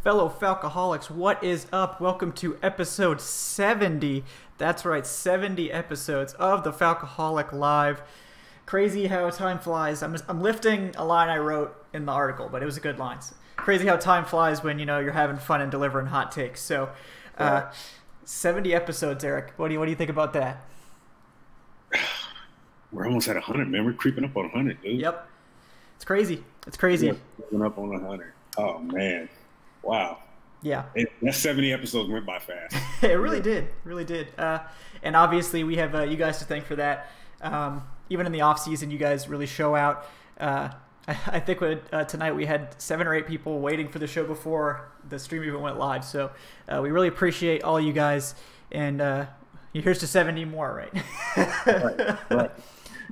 Fellow Falcoholics, what is up? Welcome to episode 70. That's right, 70 episodes of the Falcoholic Live. Crazy how time flies. I'm lifting a line I wrote in the article, but it was a good line. Crazy how time flies when, you're having fun and delivering hot takes. So, 70 episodes, Eric. What do you think about that? We're almost at 100, man. We're creeping up on 100, dude. Yep. It's crazy. It's crazy. We're creeping up on 100. Oh, man. Wow. Yeah. That 70 episodes went by fast. It really did. Really did. And obviously we have you guys to thank for that. Even in the off season, you guys really show out. I think tonight we had 7 or 8 people waiting for the show before the stream even went live. So we really appreciate all you guys. And here's to 70 more, right? Right.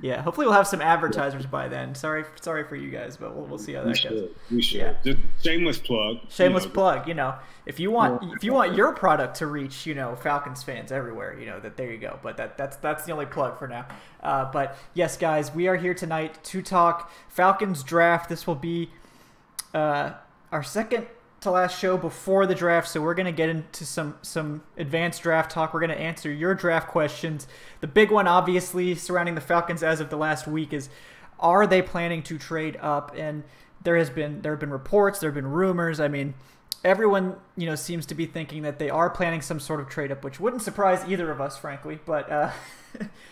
Yeah, hopefully we'll have some advertisers by then. Sorry for you guys, but we'll see how that goes. We should. Yeah. Just shameless plug. Shameless plug. If you want your product to reach, Falcons fans everywhere, there you go. But that's the only plug for now. But yes, guys, we are here tonight to talk Falcons draft. This will be our second to last show before the draft, so we're going to get into some advanced draft talk. We're going to answer your draft questions. The big one, obviously, surrounding the Falcons as of the last week is, are they planning to trade up? And there have been reports, there have been rumors. I mean, everyone seems to be thinking that they are planning some sort of trade up, which wouldn't surprise either of us, frankly. But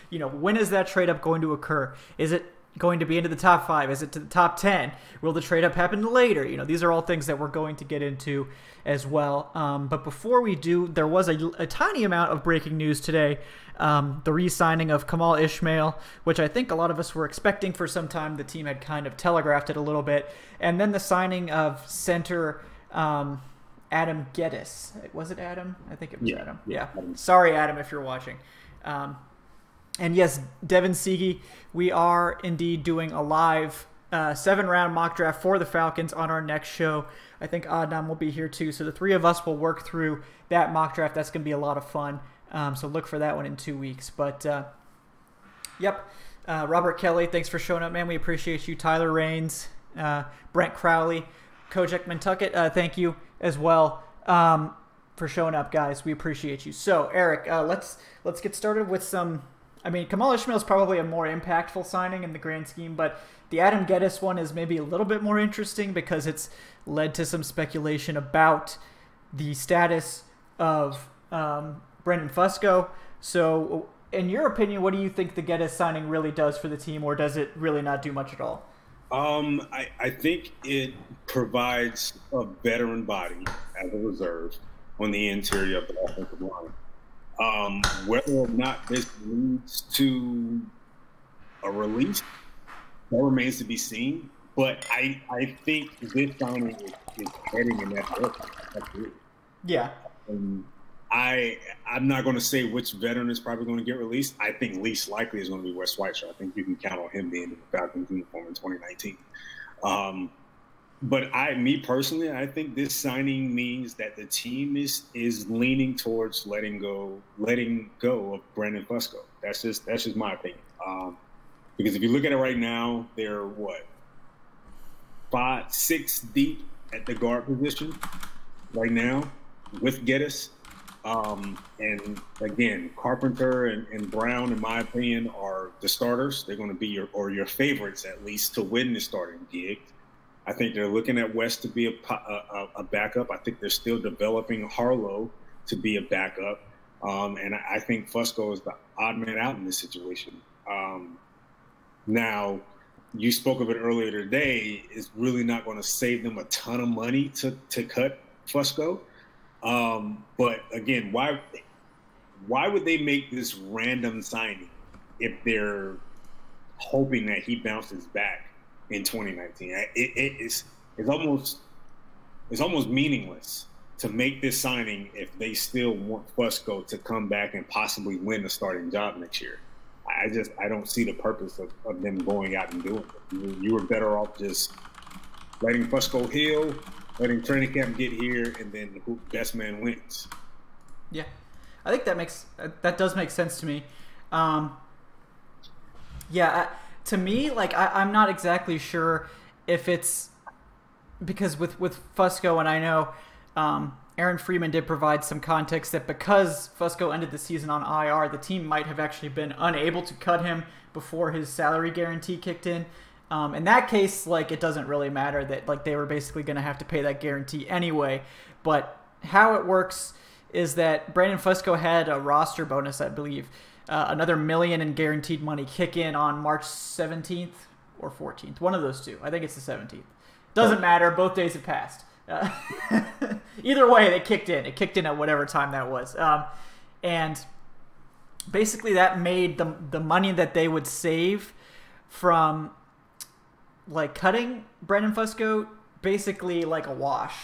when is that trade up going to occur? Is it going to be into the top 5? Is it to the top 10? Will the trade up happen later? These are all things that we're going to get into as well. But before we do, there was a tiny amount of breaking news today. The re-signing of Kamal Ishmael, which I think a lot of us were expecting for some time. The team had kind of telegraphed it a little bit. And then the signing of center Adam Geddes. Was it Adam? I think it was Adam. Yeah. Sorry, Adam, if you're watching. And yes, Devin Siege, we are indeed doing a live 7-round mock draft for the Falcons on our next show. I think Adnan will be here too. So the 3 of us will work through that mock draft. That's going to be a lot of fun. So look for that one in 2 weeks. But, yep, Robert Kelly, thanks for showing up, man. We appreciate you. Tyler Raines, Brent Crowley, Kojak Nantucket, thank you as well for showing up, guys. We appreciate you. So, Eric, let's get started with some... I mean, Kamal Ishmael is probably a more impactful signing in the grand scheme, but the Adam Geddes one is maybe a little bit more interesting because it's led to some speculation about the status of Brendan Fusco. So, in your opinion, what do you think the Geddes signing really does for the team, or does it really not do much at all? I think it provides a veteran body as a reserve on the interior of the offensive line. Whether or not this leads to a release, that remains to be seen. But I think this signing is heading in that direction. Yeah. I'm not going to say which veteran is probably going to get released. I think least likely is going to be Wes Schweitzer. I think you can count on him being in the Falcons uniform in 2019. But me personally, I think this signing means that the team is leaning towards letting go of Brandon Fusco. That's just my opinion. Because if you look at it right now, they're 6 deep at the guard position right now with Geddes. And again, Carpenter and Brown, in my opinion, are the starters. They're going to be your favorites at least to win the starting gig. I think they're looking at West to be a backup. I think they're still developing Harlow to be a backup. And I think Fusco is the odd man out in this situation. Now, you spoke of it earlier today. It's really not going to save them a ton of money to cut Fusco. But again, why would they make this random signing if they're hoping that he bounces back in 2019? It's almost meaningless to make this signing if they still want Fusco to come back and possibly win the starting job next year. I don't see the purpose of them going out and doing it. You were better off just letting Fusco heal, letting training camp get here, and then the best man wins. Yeah, I think that does make sense to me. To me, I'm not exactly sure if it's because with Fusco, and I know Aaron Freeman did provide some context that because Fusco ended the season on IR, the team might have actually been unable to cut him before his salary guarantee kicked in. In that case, like, it doesn't really matter that, like, they were basically going to have to pay that guarantee anyway. But how it works is that Brandon Fusco had a roster bonus, I believe, another $1 million in guaranteed money kick in on March 17th or 14th, one of those two. I think it's the 17th. Doesn't matter. Both days have passed. Either way, they kicked in. It kicked in at whatever time that was. And basically that made the money that they would save from, like, cutting Brandon Fusco basically like a wash.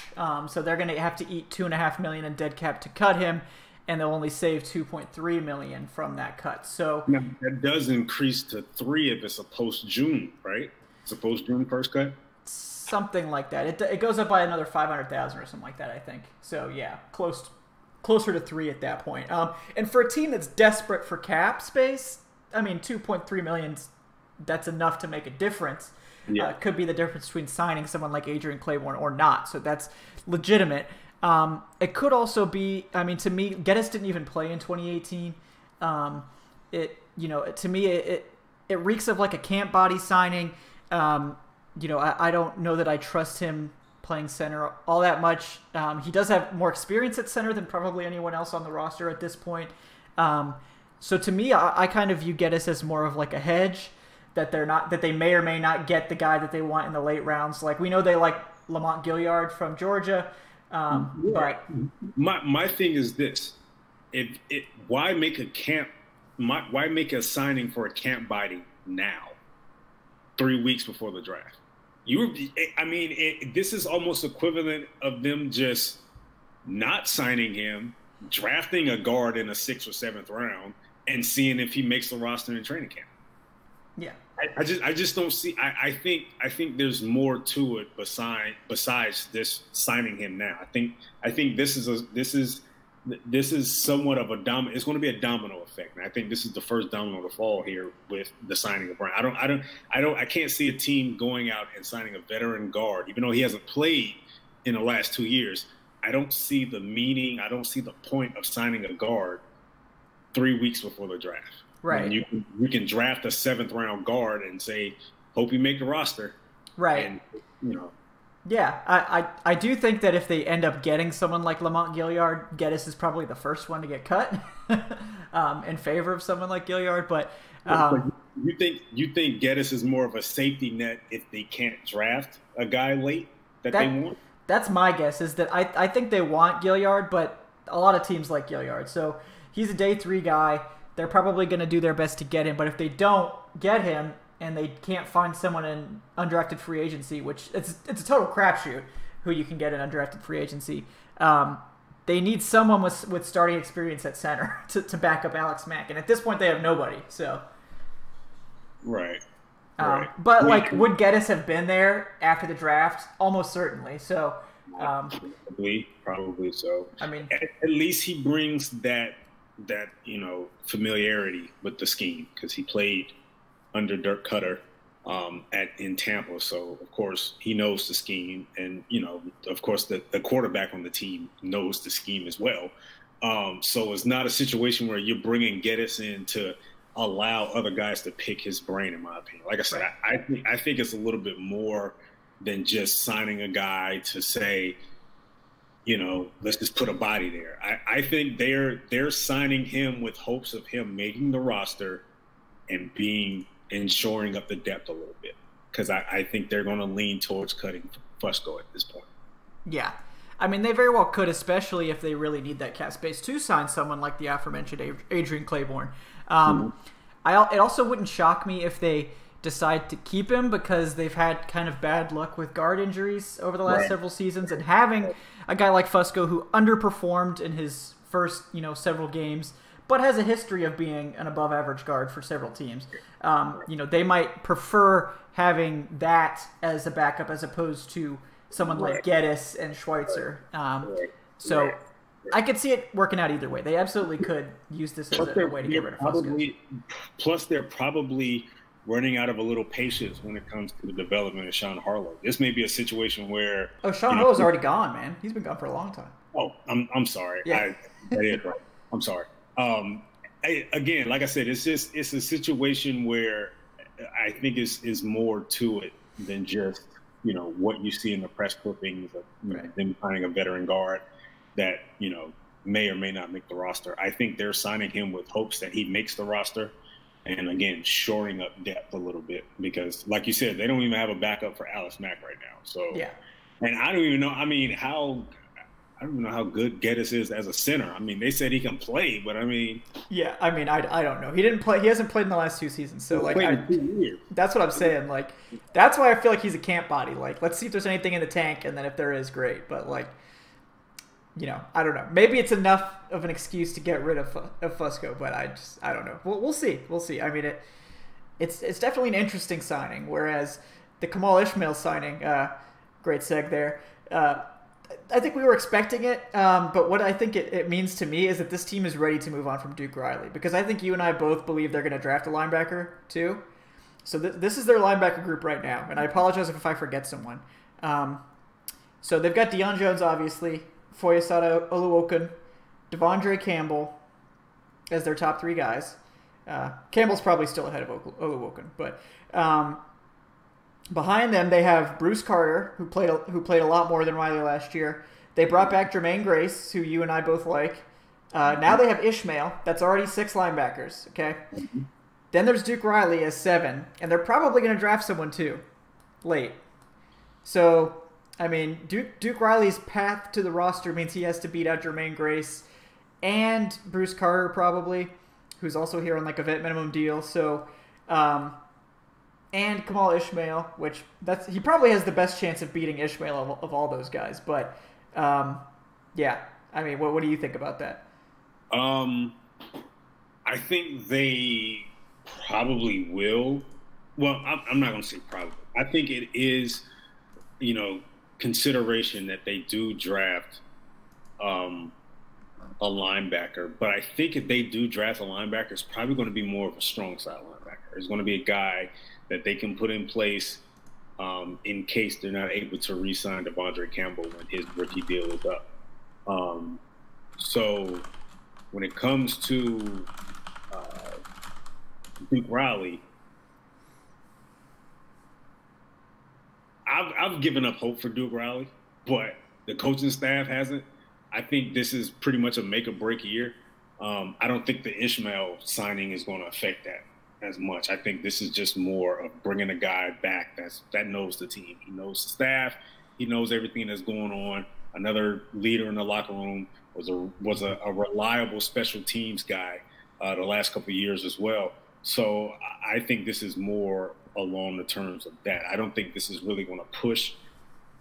So they're going to have to eat $2.5 million in dead cap to cut him, and they'll only save $2.3 million from that cut. So now, that does increase to 3 if it's a post-June, right? It's a post-June first cut? Something like that. It goes up by another 500,000 or something like that, I think. So yeah, closer to 3 at that point. And for a team that's desperate for cap space, I mean, $2.3 million, that's enough to make a difference. Yeah. Could be the difference between signing someone like Adrian Claiborne or not. So that's legitimate. It could also be, I mean, to me, Geddes didn't even play in 2018. To me, it reeks of like a camp body signing. I don't know that I trust him playing center all that much. He does have more experience at center than probably anyone else on the roster at this point. So to me, I kind of view Geddes as more of like a hedge, that they may or may not get the guy that they want in the late rounds. Like, we know they like Lamont Gilliard from Georgia. But my thing is this: why make a signing for a camp body now, 3 weeks before the draft? This is almost equivalent of them just not signing him, drafting a guard in the 6th or 7th round, and seeing if he makes the roster in training camp. Yeah, I just don't see. I think there's more to it besides this signing him now. I think this is somewhat of a domino. It's going to be a domino effect, and I think this is the first domino to fall here with the signing of Brown. I can't see a team going out and signing a veteran guard, even though he hasn't played in the last 2 years. I don't see the meaning. I don't see the point of signing a guard 3 weeks before the draft. Right. And you can draft a 7th round guard and say, hope you make the roster. Right. And, Yeah, I do think that if they end up getting someone like Lamont Gilliard, Geddes is probably the first one to get cut in favor of someone like Gilliard. But you think Geddes is more of a safety net if they can't draft a guy late that they want? That's my guess. Is that I think they want Gilliard, but a lot of teams like Gilliard. So he's a day 3 guy. They're probably going to do their best to get him. But if they don't get him, and they can't find someone in undrafted free agency, which it's a total crapshoot who you can get in undrafted free agency, they need someone with starting experience at center to back up Alex Mack. And at this point, they have nobody. So, right. But like, would Geddes have been there after the draft? Almost certainly. So, probably so. I mean, at least he brings that familiarity with the scheme, because he played under Dirk Cutter in Tampa. So, of course, he knows the scheme. And, of course, the quarterback on the team knows the scheme as well. So it's not a situation where you're bringing Geddes in to allow other guys to pick his brain, in my opinion. Like I said, I think it's a little bit more than just signing a guy to say, let's just put a body there. I think they're signing him with hopes of him making the roster and shoring up the depth a little bit, because I think they're going to lean towards cutting Fusco at this point. Yeah. I mean, they very well could, especially if they really need that cap space to sign someone like the aforementioned Adrian Claiborne. It also wouldn't shock me if they decide to keep him, because they've had kind of bad luck with guard injuries over the last several seasons, and having a guy like Fusco who underperformed in his first, several games, but has a history of being an above-average guard for several teams. They might prefer having that as a backup as opposed to someone like Geddes and Schweitzer. So I could see it working out either way. They absolutely could use this as a way to get rid of Fusco. Plus, they're probably running out of a little patience when it comes to the development of Sean Harlow. This may be a situation where Sean Harlow's already gone, man. He's been gone for a long time. Oh, I'm sorry. Yeah. That is right. I'm sorry. Again, like I said, it's a situation where I think is more to it than just what you see in the press clippings of them finding a veteran guard that may or may not make the roster. I think they're signing him with hopes that he makes the roster, and again, shoring up depth a little bit because, like you said, they don't even have a backup for Alex Mack right now. So yeah, and I don't even know. I mean, I don't know how good Geddes is as a center. I mean, they said he can play, but I mean... Yeah, I mean, I don't know. He didn't play. He hasn't played in the last 2 seasons. So, like, that's what I'm saying. Like, that's why I feel like he's a camp body. Like, let's see if there's anything in the tank, and then if there is, great. But, like, I don't know. Maybe it's enough of an excuse to get rid of Fusco, but I don't know. We'll see. We'll see. I mean, it's definitely an interesting signing, whereas the Kamal Ishmael signing, great seg there, I think we were expecting it, but what I think it means to me is that this team is ready to move on from Duke Riley, because I think you and I both believe they're going to draft a linebacker too. So this is their linebacker group right now, and I apologize if I forget someone. So they've got Deion Jones, obviously, Foyesade Oluokun, Devondre Campbell as their top 3 guys. Campbell's probably still ahead of Oluokun, but behind them, they have Bruce Carter, who played a lot more than Riley last year. They brought back Jermaine Grace, who you and I both like. Now they have Ishmael. That's already 6 linebackers. Okay. Then there's Duke Riley as 7, and they're probably going to draft someone too, late. So, I mean, Duke Riley's path to the roster means he has to beat out Jermaine Grace and Bruce Carter probably, who's also here on like a vet minimum deal. So, and Kamal Ishmael, which he probably has the best chance of beating Ishmael of all those guys. But yeah, I mean, what do you think about that? I think they probably will. Well, I'm not going to say probably. I think it is, consideration that they do draft a linebacker. But I think if they do draft a linebacker, it's probably going to be more of a strong side linebacker. It's going to be a guy that they can put in place in case they're not able to re-sign Devondre Campbell when his rookie deal is up. So when it comes to Duke Riley, I've given up hope for Duke Riley, but the coaching staff hasn't. I think this is pretty much a make or break year. I don't think the Ishmael signing is going to affect that as much. I think this is just more of bringing a guy back that knows the team. He knows the staff. He knows everything that's going on. Another leader in the locker room, was a reliable special teams guy the last couple of years as well. So I think this is more along the terms of that. I don't think this is really going to push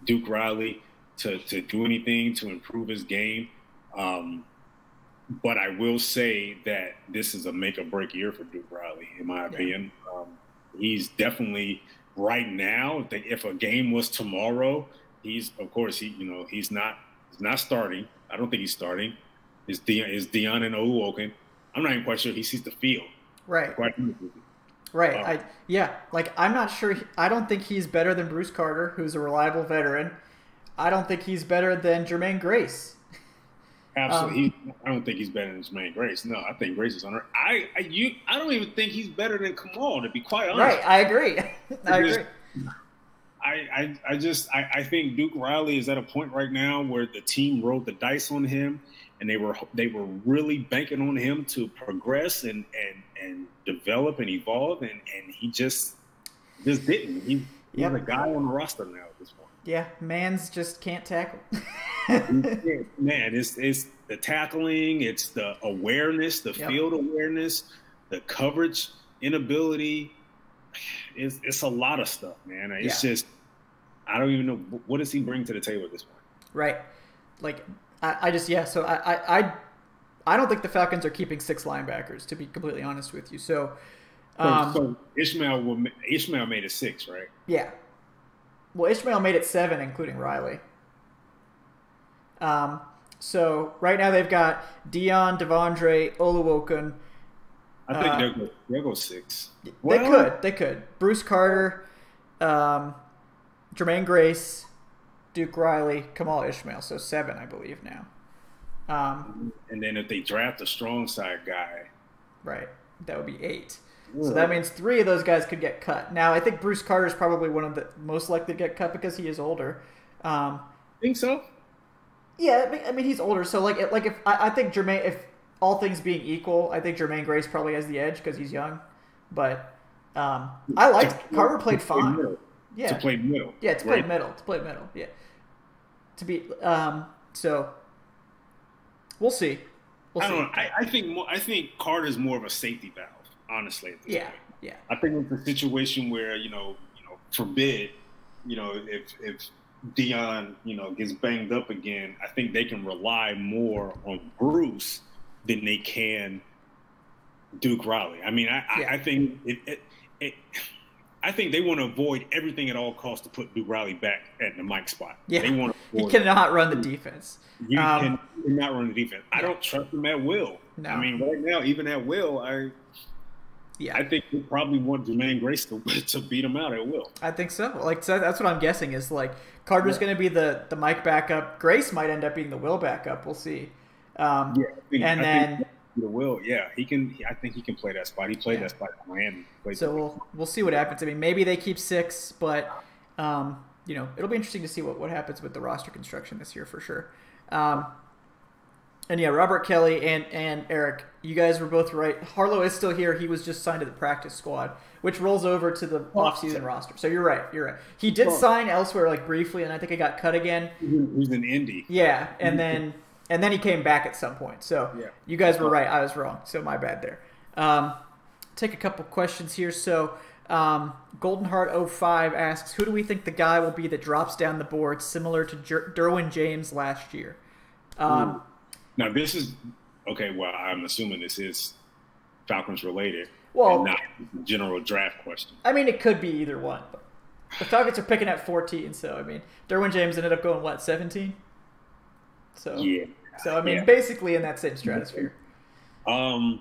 Duke Riley to do anything to improve his game. But I will say that this is a make or break year for Duke Riley, in my opinion. He's definitely right now. If a game was tomorrow, he's not starting. I don't think he's starting. It's Deion and Oluokun. I'm not even quite sure he sees the field. Right. Right. I'm not sure. I don't think he's better than Bruce Carter, who's a reliable veteran. I don't think he's better than Jermaine Grace. Absolutely. I don't think he's better than Jermaine Grace. No, I think Grace is on her. I don't even think he's better than Kamal, to be quite honest. Right. I agree. I think Duke Riley is at a point right now where the team rolled the dice on him, and they were really banking on him to progress and develop and evolve, and he just didn't. He's a guy on the roster now at this point. Yeah, Mans just can't tackle. Man, it's the tackling, it's the awareness, the field awareness, the coverage inability. It's a lot of stuff, man. It's just, I don't even know, what does he bring to the table at this point? Right. Like, so I don't think the Falcons are keeping 6 linebackers, to be completely honest with you. So Ishmael made it 6, right? Yeah. Well, Ishmael made it 7, including Riley. So right now they've got Deion, Devondre, Oluokun, I think they'll go 6. They could. Bruce Carter, Jermaine Grace, Duke Riley, Kamal Ishmael. So 7, I believe now. And then if they draft a strong side guy, right, that would be 8. So that means 3 of those guys could get cut. Now, I think Bruce Carter is probably one of the most likely to get cut because he is older. Think so? Yeah, I mean he's older. So like if I think Jermaine, if all things being equal, I think Jermaine Grace probably has the edge because he's young. But I liked Carter played fine. Yeah, to play middle. Yeah, to play middle. To play middle. Yeah. To be so we'll see. I don't know. I think Carter's more of a safety valve, honestly. At this point. Yeah. I think it's a situation where forbid, if Dion, gets banged up again, I think they can rely more on Bruce than they can Duke Riley. I mean, I think I think they want to avoid everything at all costs to put Duke Riley back at the Mike spot. Yeah, they want to he cannot run the defense. You cannot run the defense. I don't trust him at will. No. I mean, right now, even at will, I think we probably want Jermaine Grace to beat him out at will. I think so. So that's what I'm guessing is Carter's going to be the Mike backup. Grace might end up being the Will backup. We'll see. I think the Will, he can. I think he can play that spot. He played that spot in Miami. So we'll see what happens. I mean, maybe they keep 6, but it'll be interesting to see what happens with the roster construction this year for sure. And Robert Kelly and Eric, you guys were both right. Harlow is still here. He was just signed to the practice squad, which rolls over to the off-season roster. So you're right. He did sign elsewhere briefly, and I think he got cut again. He's in Indy. Yeah, and then he came back at some point. So you guys were right. I was wrong. So my bad there. Take a couple questions here. So GoldenHeart05 asks, who do we think the guy will be that drops down the board similar to Derwin James last year? Now, this is – okay, well, I'm assuming this is Falcons related and not a general draft question. I mean, it could be either one. But the Falcons are picking at 14, so, I mean, Derwin James ended up going, 17? So, yeah. So, I mean, basically in that same stratosphere. For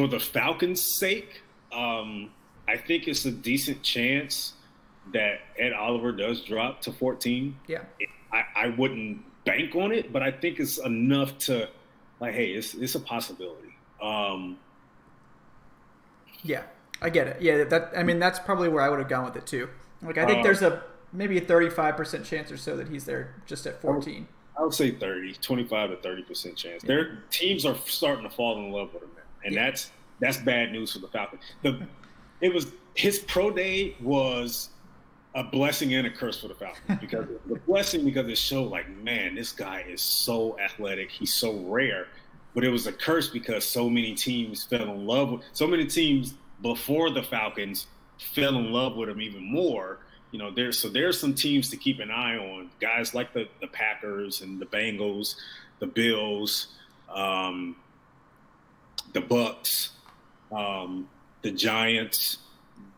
the Falcons' sake, I think it's a decent chance that Ed Oliver does drop to 14. Yeah. I wouldn't bank on it, but I think it's enough to, hey, it's a possibility. Yeah, I get it. Yeah, that's probably where I would have gone with it too. I think there's maybe a 35% chance or so that he's there just at 14. I would say 25 to 30% chance. Their teams are starting to fall in love with him, and that's bad news for the Falcons. His pro day was a blessing and a curse for the Falcons because the blessing because it showed man, this guy is so athletic, he's so rare, but it was a curse because so many teams fell in love with so many teams before the Falcons fell in love with him even more. There's some teams to keep an eye on, guys like the Packers and the Bengals, the Bills, the Bucks, the Giants.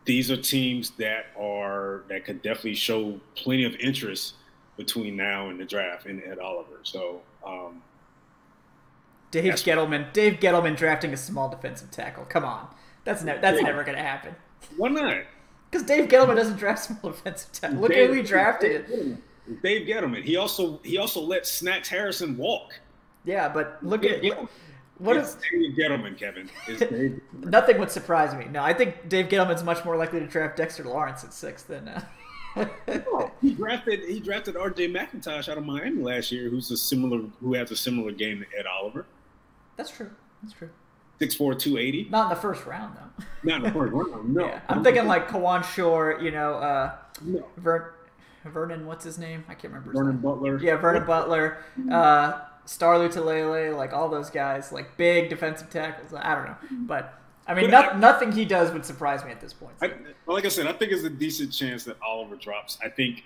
These are teams that could definitely show plenty of interest between now and the draft and Ed Oliver. So Dave Gettleman drafting a small defensive tackle. Come on, that's never going to happen. Why not? Because Dave Gettleman doesn't draft small defensive tackle. Look at who he drafted. Dave Gettleman. He also let Snacks Harrison walk. Yeah, but look at what is Dave Gettleman, Kevin? Nothing would surprise me. No, I think Dave Gettleman's much more likely to draft Dexter Lawrence at 6 than. He drafted R.J. McIntosh out of Miami last year, who has a similar game to Ed Oliver. That's true. 6'4", 280. Not in the first round, though. Not in the first round, no. Yeah, I'm thinking Kawan Shore, no. Vernon, what's his name? I can't remember. Vernon Butler. Yeah, Vernon Butler. Star Lutulele, all those guys, big defensive tackles. I don't know. But, I mean, nothing he does would surprise me at this point. So. Like I said, I think it's a decent chance that Oliver drops. I think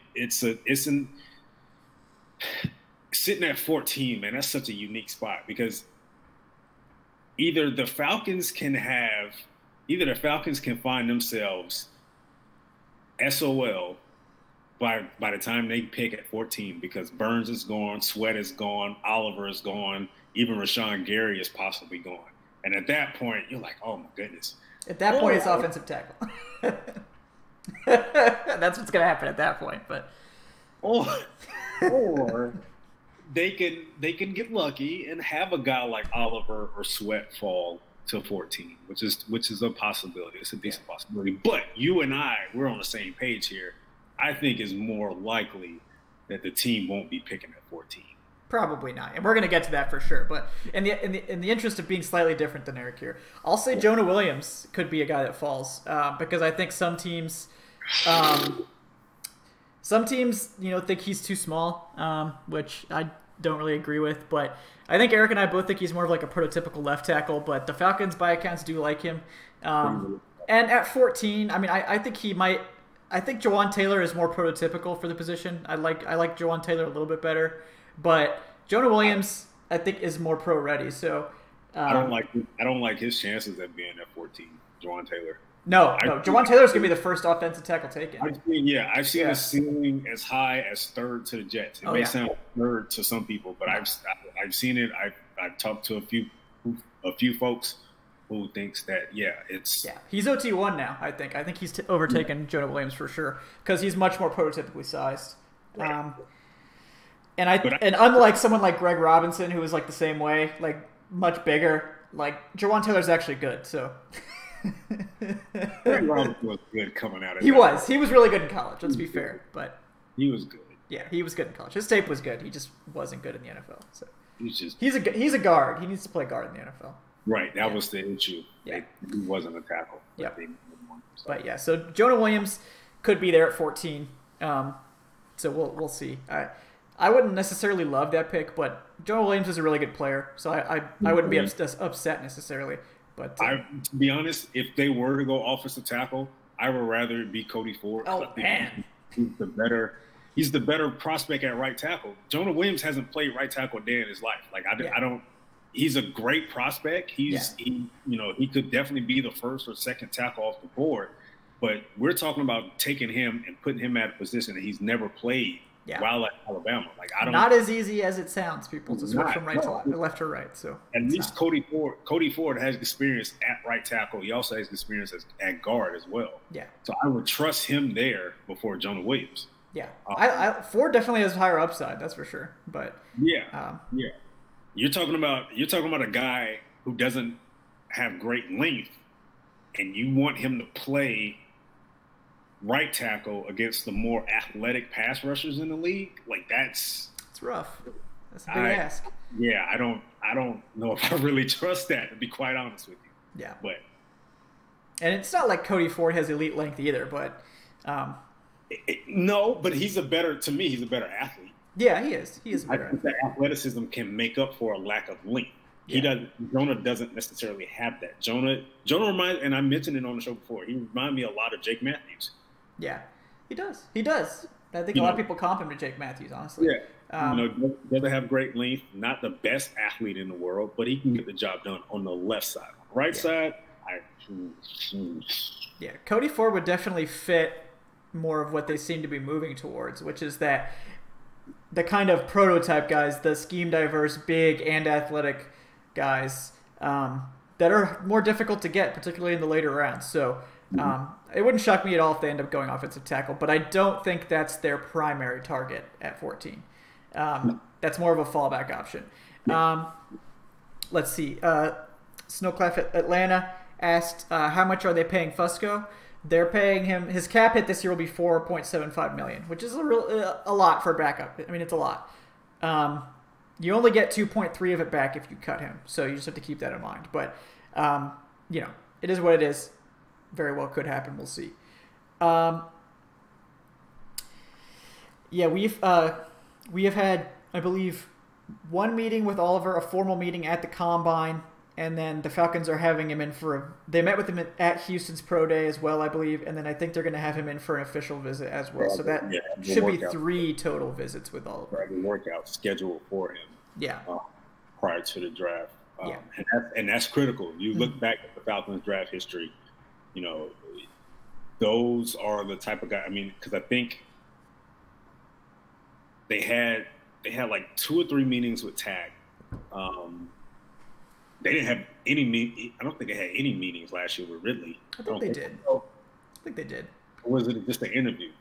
sitting at 14, man, that's such a unique spot because either the Falcons can find themselves SOL by the time they pick at 14, because Burns is gone, Sweat is gone, Oliver is gone, even Rashawn Gary is possibly gone. And at that point, you're like, oh my goodness. At that point, it's offensive tackle. That's what's gonna happen at that point. But or they can get lucky and have a guy like Oliver or Sweat fall to 14, which is a possibility. It's a decent possibility. But you and we're on the same page here. I think it's more likely that the team won't be picking at 14. Probably not, and we're going to get to that for sure. But in the interest of being slightly different than Eric here, I'll say Jonah Williams could be a guy that falls because I think some teams, think he's too small, which I don't really agree with. But I think Eric and I both think he's more of like a prototypical left tackle. But the Falcons, by accounts, do like him. And at 14, I mean, I think he might. I think Jawan Taylor is more prototypical for the position. I like Jawan Taylor a little bit better, but Jonah Williams I think is more pro ready. So I don't like his chances at being at 14. Jawan Taylor. No, Jawan Taylor is gonna be the first offensive tackle taken. I've seen a ceiling as high as third to the Jets. It may sound third to some people, but I've seen it. I've talked to a few folks who thinks that he's OT1 now. I think he's overtaken Jonah Williams for sure because he's much more prototypically sized. Right. And unlike someone like Greg Robinson who was like the same way, like much bigger, like Jawan Taylor's actually good. So Greg Robinson was good coming out of. He was really good in college. Let's be fair, but he was good. Yeah, he was good in college. His tape was good. He just wasn't good in the NFL. So he's a guard. He needs to play guard in the NFL. Right, that was the issue. Yeah. He wasn't a tackle. Yeah. So Jonah Williams could be there at 14. So we'll see. I wouldn't necessarily love that pick, but Jonah Williams is a really good player, so I wouldn't be upset necessarily. But to be honest, if they were to go offensive tackle, I would rather it be Cody Ford. Oh man, he's the better prospect at right tackle. Jonah Williams hasn't played right tackle a day in his life. Like I don't. He's a great prospect. He could definitely be the first or second tackle off the board. But we're talking about taking him and putting him at a position that he's never played while at Alabama. Like not as easy as it sounds, people, to switch from left to right. So at least Cody Ford has experience at right tackle. He also has experience at guard as well. Yeah. So I would trust him there before Jonah Williams. Yeah. Ford definitely has higher upside, that's for sure. But You're talking about a guy who doesn't have great length, and you want him to play right tackle against the more athletic pass rushers in the league. Like it's rough. That's a big ask. Yeah, I don't know if I really trust that, to be quite honest with you. Yeah, and it's not like Cody Ford has elite length either, but no, but he's a better athlete. Yeah, he is. He is a better athlete. The athleticism can make up for a lack of length. Yeah. Jonah doesn't necessarily have that. Jonah reminds, and I mentioned it on the show before, he reminds me a lot of Jake Matthews. Yeah, he does. I think a lot of people comp him to Jake Matthews, honestly. Yeah. Doesn't have great length, not the best athlete in the world, but he can get the job done on the left side. Right side, Cody Ford would definitely fit more of what they seem to be moving towards, which is that the kind of prototype guys, the scheme diverse, big and athletic guys that are more difficult to get, particularly in the later rounds. So it wouldn't shock me at all if they end up going offensive tackle, but I don't think that's their primary target at 14. That's more of a fallback option. Let's see. Snowclap Atlanta asked, how much are they paying Fusco? They're paying him, his cap hit this year will be $4.75 million, which is a lot for a backup. I mean, it's a lot. You only get 2.3 of it back if you cut him, so you just have to keep that in mind. But it is what it is. Very well could happen. We'll see. We have had, I believe, one meeting with Oliver, a formal meeting at the Combine. And then the Falcons are having him in they met with him at Houston's Pro Day as well, I believe. And then I think they're going to have him in for an official visit as well. So that should be 3 total visits with Oliver. The workout scheduled for him. Yeah. Prior to the draft. And that's critical. You look back at the Falcons draft history, those are the type of guys. I mean, because I think they had like 2 or 3 meetings with TAC. They didn't have any I don't think they had any meetings last year with Ridley. I think they did. So. I think they did. Or was it just an interview?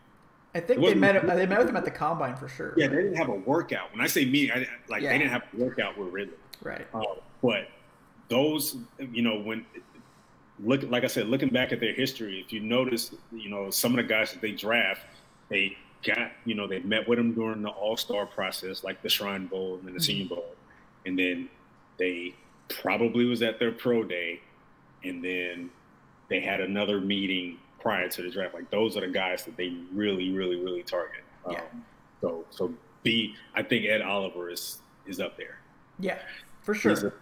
I think they met with him at the combine for sure. Yeah, they didn't have a workout. When I say meeting, they didn't have a workout with Ridley. Right. But those, when like I said, looking back at their history, if you notice, some of the guys that they draft, they got, they met with them during the All-Star process, like the Shrine Bowl and the Senior Bowl, and then they probably was at their pro day, and then they had another meeting prior to the draft. Like, those are the guys that they really, really, really target. Yeah. I think Ed Oliver is up there. Yeah, for sure.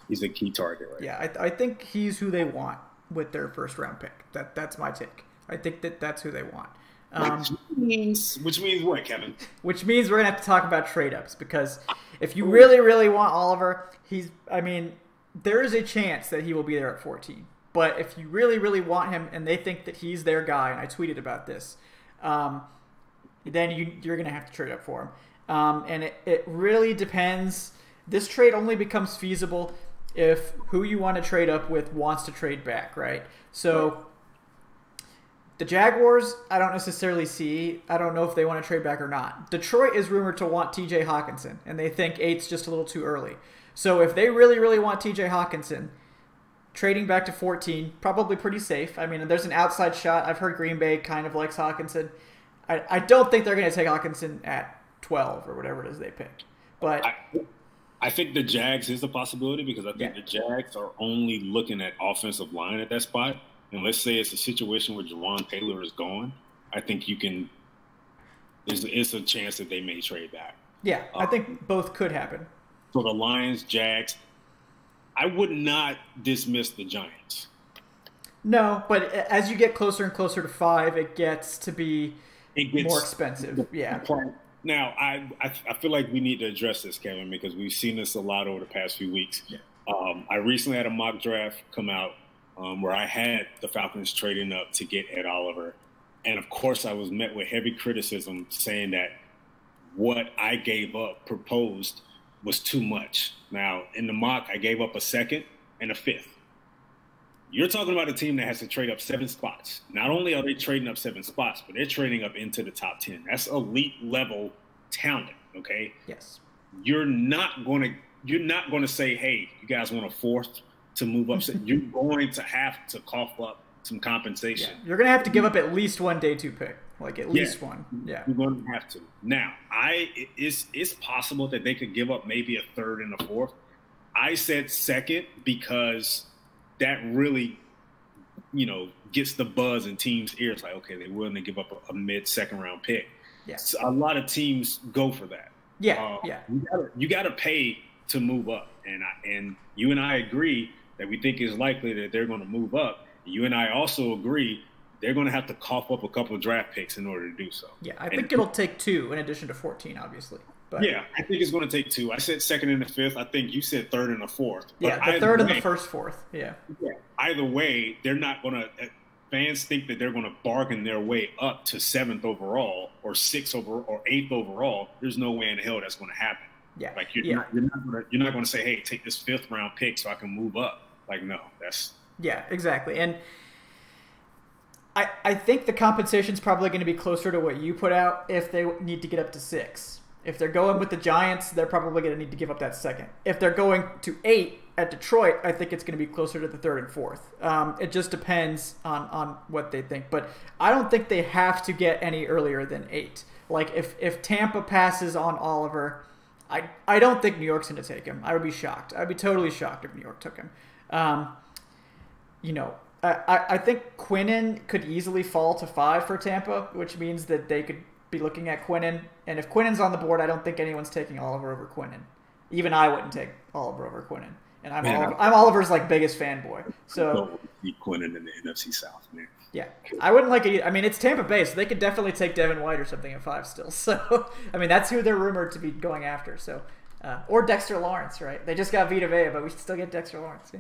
He's a key target, right? Yeah, I think he's who they want with their first round pick. That's my take. I think that's who they want. Which means what, Kevin? Which means we're gonna have to talk about trade ups, because if you really, really want Oliver, there is a chance that he will be there at 14. But if you really, really want him and they think that he's their guy, and I tweeted about this, then you're going to have to trade up for him. And it really depends. This trade only becomes feasible if who you want to trade up with wants to trade back, right? So the Jaguars, I don't necessarily see. I don't know if they want to trade back or not. Detroit is rumored to want TJ Hawkinson, and they think 8's just a little too early. So if they really, really want TJ Hawkinson, trading back to 14, probably pretty safe. I mean, there's an outside shot. I've heard Green Bay kind of likes Hawkinson. I don't think they're going to take Hawkinson at 12 or whatever it is they pick. But I think the Jags is a possibility, because I think the Jags are only looking at offensive line at that spot. And let's say it's a situation where Jawan Taylor is gone. I think it's a chance that they may trade back. Yeah, I think both could happen. So the Lions, Jags, I would not dismiss the Giants. No, but as you get closer and closer to 5, it gets to be more expensive. Yeah. Now, I feel like we need to address this, Kevin, because we've seen this a lot over the past few weeks. Yeah. I recently had a mock draft come out where I had the Falcons trading up to get Ed Oliver. And, of course, I was met with heavy criticism saying that what I proposed was too much. Now, in the mock, I gave up a 2nd and a 5th. You're talking about a team that has to trade up 7 spots. Not only are they trading up 7 spots, but they're trading up into the top 10. That's elite level talent, okay? Yes. You're not going to say, hey, you guys want a 4th to move up. You're going to have to cough up some compensation. Yeah. You're going to have to give up at least one day 2 pick. Like at least one. Yeah. You're going to have to. Now, it's possible that they could give up maybe a 3rd and a 4th. I said 2nd because that really, gets the buzz in teams' ears. Like, okay, they're willing to give up a mid-second round pick. Yeah. So a lot of teams go for that. Yeah. You got to pay to move up, and you and I agree that we think it's likely that they're going to move up. You and I also agree they're going to have to cough up a couple of draft picks in order to do so. Yeah, I think it'll take 2 in addition to 14, obviously. But yeah, I think it's going to take 2. I said 2nd and a 5th. I think you said 3rd and a 4th. Yeah, the 3rd and the 1st, 4th. Yeah. Either way, they're not going to fans think that they're going to bargain their way up to 7th overall or 6th or 8th overall. There's no way in hell that's going to happen. Yeah. Like you're not going to say, hey, take this 5th round pick so I can move up. Like, no, that's. Yeah, exactly. And I think the compensation's probably going to be closer to what you put out if they need to get up to 6. If they're going with the Giants, they're probably going to need to give up that 2nd. If they're going to 8 at Detroit, I think it's going to be closer to the 3rd and 4th. It just depends on what they think. But I don't think they have to get any earlier than 8. Like, if Tampa passes on Oliver, I don't think New York's going to take him. I would be shocked. I'd be totally shocked if New York took him. I think Quinnen could easily fall to 5 for Tampa, which means that they could be looking at Quinnen. And if Quinnen's on the board, I don't think anyone's taking Oliver over Quinnen. Even I wouldn't take Oliver over Quinnen. And I'm Oliver's biggest fanboy. So don't see Quinnen in the NFC South, man. Yeah, I wouldn't like it. I mean, it's Tampa Bay, so they could definitely take Devin White or something at 5 still. So I mean, that's who they're rumored to be going after. So or Dexter Lawrence, right? They just got Vita Vea, but we still get Dexter Lawrence. Yeah.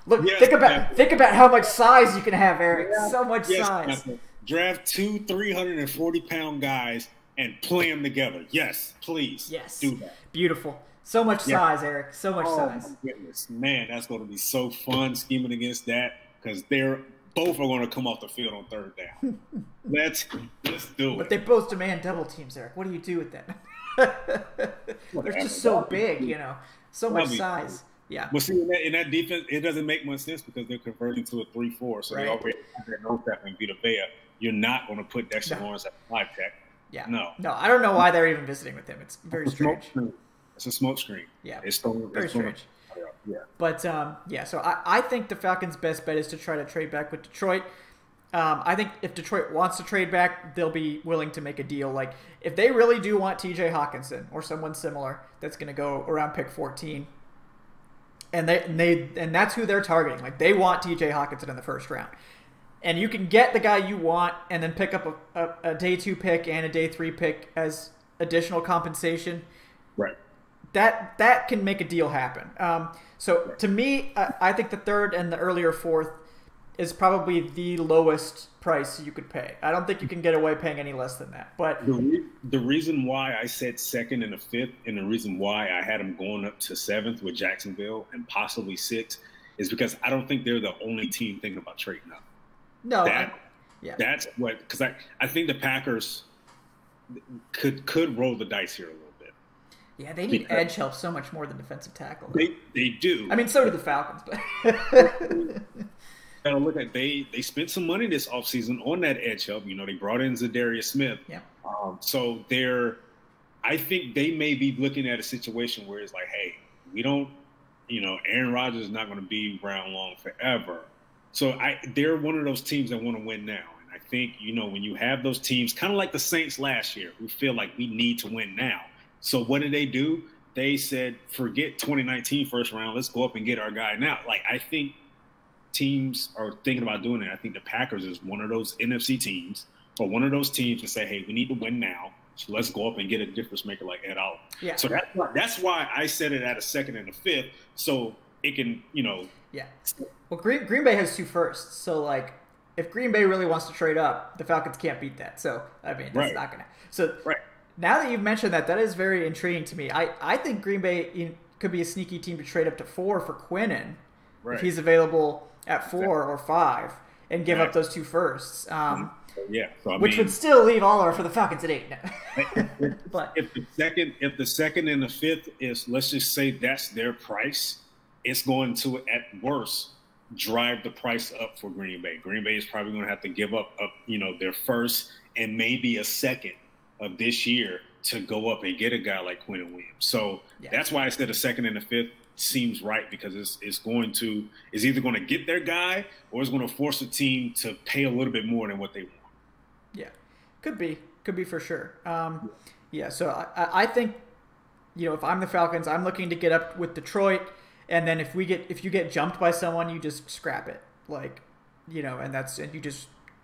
Look, think about how much size you can have, Eric. So much size. Draft 2 340-pound guys and play them together. Yes, please. Yes. Do that. Beautiful. So much size, Eric. So much size. My goodness. Man, that's going to be so fun scheming against that because they're both are going to come off the field on third down. Let's do it. But they both demand double teams, Eric. What do you do with that? They're just so big, you know. So much size. Yeah. Well, see, in that defense, it doesn't make much sense because they're converting to a 3-4. So they already have their nose tap and Vita Vea. You're not going to put Dexter Lawrence at 5 tech. Yeah. No, I don't know why they're even visiting with him. It's very strange. It's a smoke screen. Yeah. It's very strange. Yeah. But, yeah, so I think the Falcons' best bet is to try to trade back with Detroit. I think if Detroit wants to trade back, they'll be willing to make a deal. Like, if they really do want TJ Hawkinson or someone similar that's going to go around pick 14, and that's who they're targeting. Like, they want TJ Hawkinson in the first round. And you can get the guy you want and then pick up a day 2 pick and a day 3 pick as additional compensation. Right. That can make a deal happen. So to me, I think the third and the earlier fourth is probably the lowest price you could pay. I don't think you can get away paying any less than that. But the reason why I said second and a fifth, and the reason why I had them going up to 7th with Jacksonville and possibly 6th, is because I don't think they're the only team thinking about trading up. No, that's what, because I think the Packers could roll the dice here a little bit. Yeah, they need edge help so much more than defensive tackle. They do. I mean, so do the Falcons, but look at they spent some money this offseason on that edge help. You know, they brought in Zadarius Smith. Yeah. So I think they may be looking at a situation where it's like, hey, we don't, Aaron Rodgers is not going to be around long forever. So they're one of those teams that want to win now. And I think, when you have those teams, kind of like the Saints last year, who feel like we need to win now. So what did they do? They said, forget 2019 first round. Let's go up and get our guy now. Like, I think teams are thinking about doing it. I think the Packers is one of those NFC teams or one of those teams that say, hey, we need to win now. So let's go up and get a difference maker like Ed Oliver. Yeah. So that's why I set it at a 2nd and a 5th. So it can, Yeah. Well, Green Bay has 2 firsts. So, like, if Green Bay really wants to trade up, the Falcons can't beat that. So, I mean, that's not going to. So, now that you've mentioned that is very intriguing to me. I think Green Bay could be a sneaky team to trade up to 4 for Quinnen if he's available at 4 or 5 and give up those 2 firsts. Which would still leave Oliver for the Falcons at 8. But if the second and the 5th is, let's just say that's their price, it's going to, at worst, drive the price up for Green Bay. Green Bay is probably going to have to give up their first and maybe a second of this year to go up and get a guy like Quinnen Williams. So that's why I said a 2nd and a 5th seems right, because it's either going to get their guy or it's going to force the team to pay a little bit more than what they want. Yeah, could be for sure. So I think, if I'm the Falcons, I'm looking to get up with Detroit. And then if you get jumped by someone, you just scrap it, and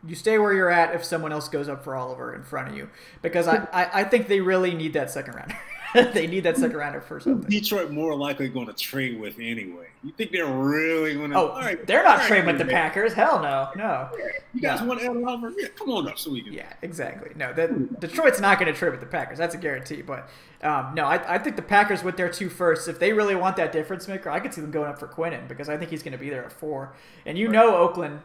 you stay where you're at if someone else goes up for Oliver in front of you, because I think they really need that second rounder. They need that second rounder for something. Detroit more likely going to trade with anyway. You think they're really going to? Oh, they're not trading with the Packers. Hell no. Yeah. You guys want Ed Oliver? Yeah, come on up so we can. Yeah, exactly. No, Detroit's not going to trade with the Packers. That's a guarantee. But no, I think the Packers with their 2 firsts, if they really want that difference maker, I could see them going up for Quinnen, because I think he's going to be there at 4. And Oakland,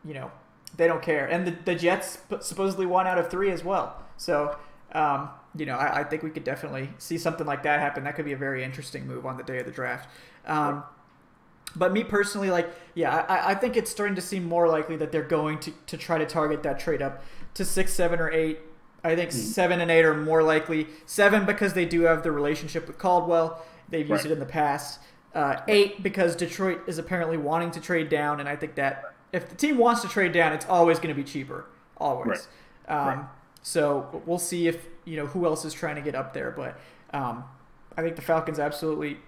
they don't care. And the Jets supposedly 1 out of 3 as well. So. I think we could definitely see something like that happen. That could be a very interesting move on the day of the draft. But me personally, I think it's starting to seem more likely that they're going to try to target that trade up to 6, 7, or 8. I think 7 and 8 are more likely. 7 because they do have the relationship with Caldwell. They've used it in the past. 8 because Detroit is apparently wanting to trade down, and I think that if the team wants to trade down, it's always going to be cheaper. Always. So we'll see if who else is trying to get up there, but I think the Falcons absolutely.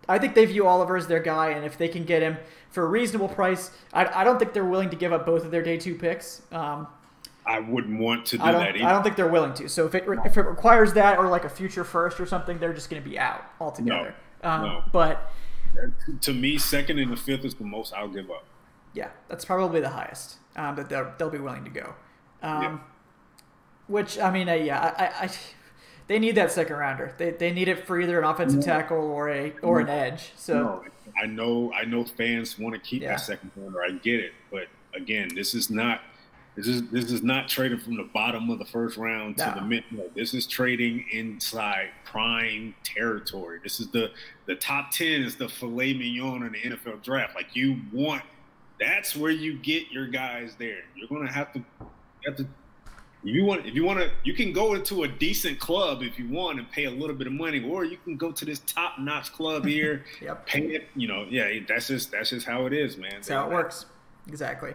I think they view Oliver as their guy, and if they can get him for a reasonable price, I don't think they're willing to give up both of their day 2 picks. I wouldn't want to do that either. I don't think they're willing to. So if it requires that or like a future first or something, they're just going to be out altogether. No. But to me, 2nd and the 5th is the most I'll give up. Yeah, that's probably the highest that they'll be willing to go. Which I mean, they need that second rounder. They need it for either an offensive tackle or an edge. So I know fans want to keep that second rounder. I get it, but again, this is not trading from the bottom of the first round to the mid. No, this is trading inside prime territory. This is the top 10 is the filet mignon in the NFL draft. Like that's where you get your guys there. You're gonna have to. If you want to, you can go into a decent club if you want and pay a little bit of money, or you can go to this top-notch club here, pay it. That's just how it is, man. That's how it works. Exactly.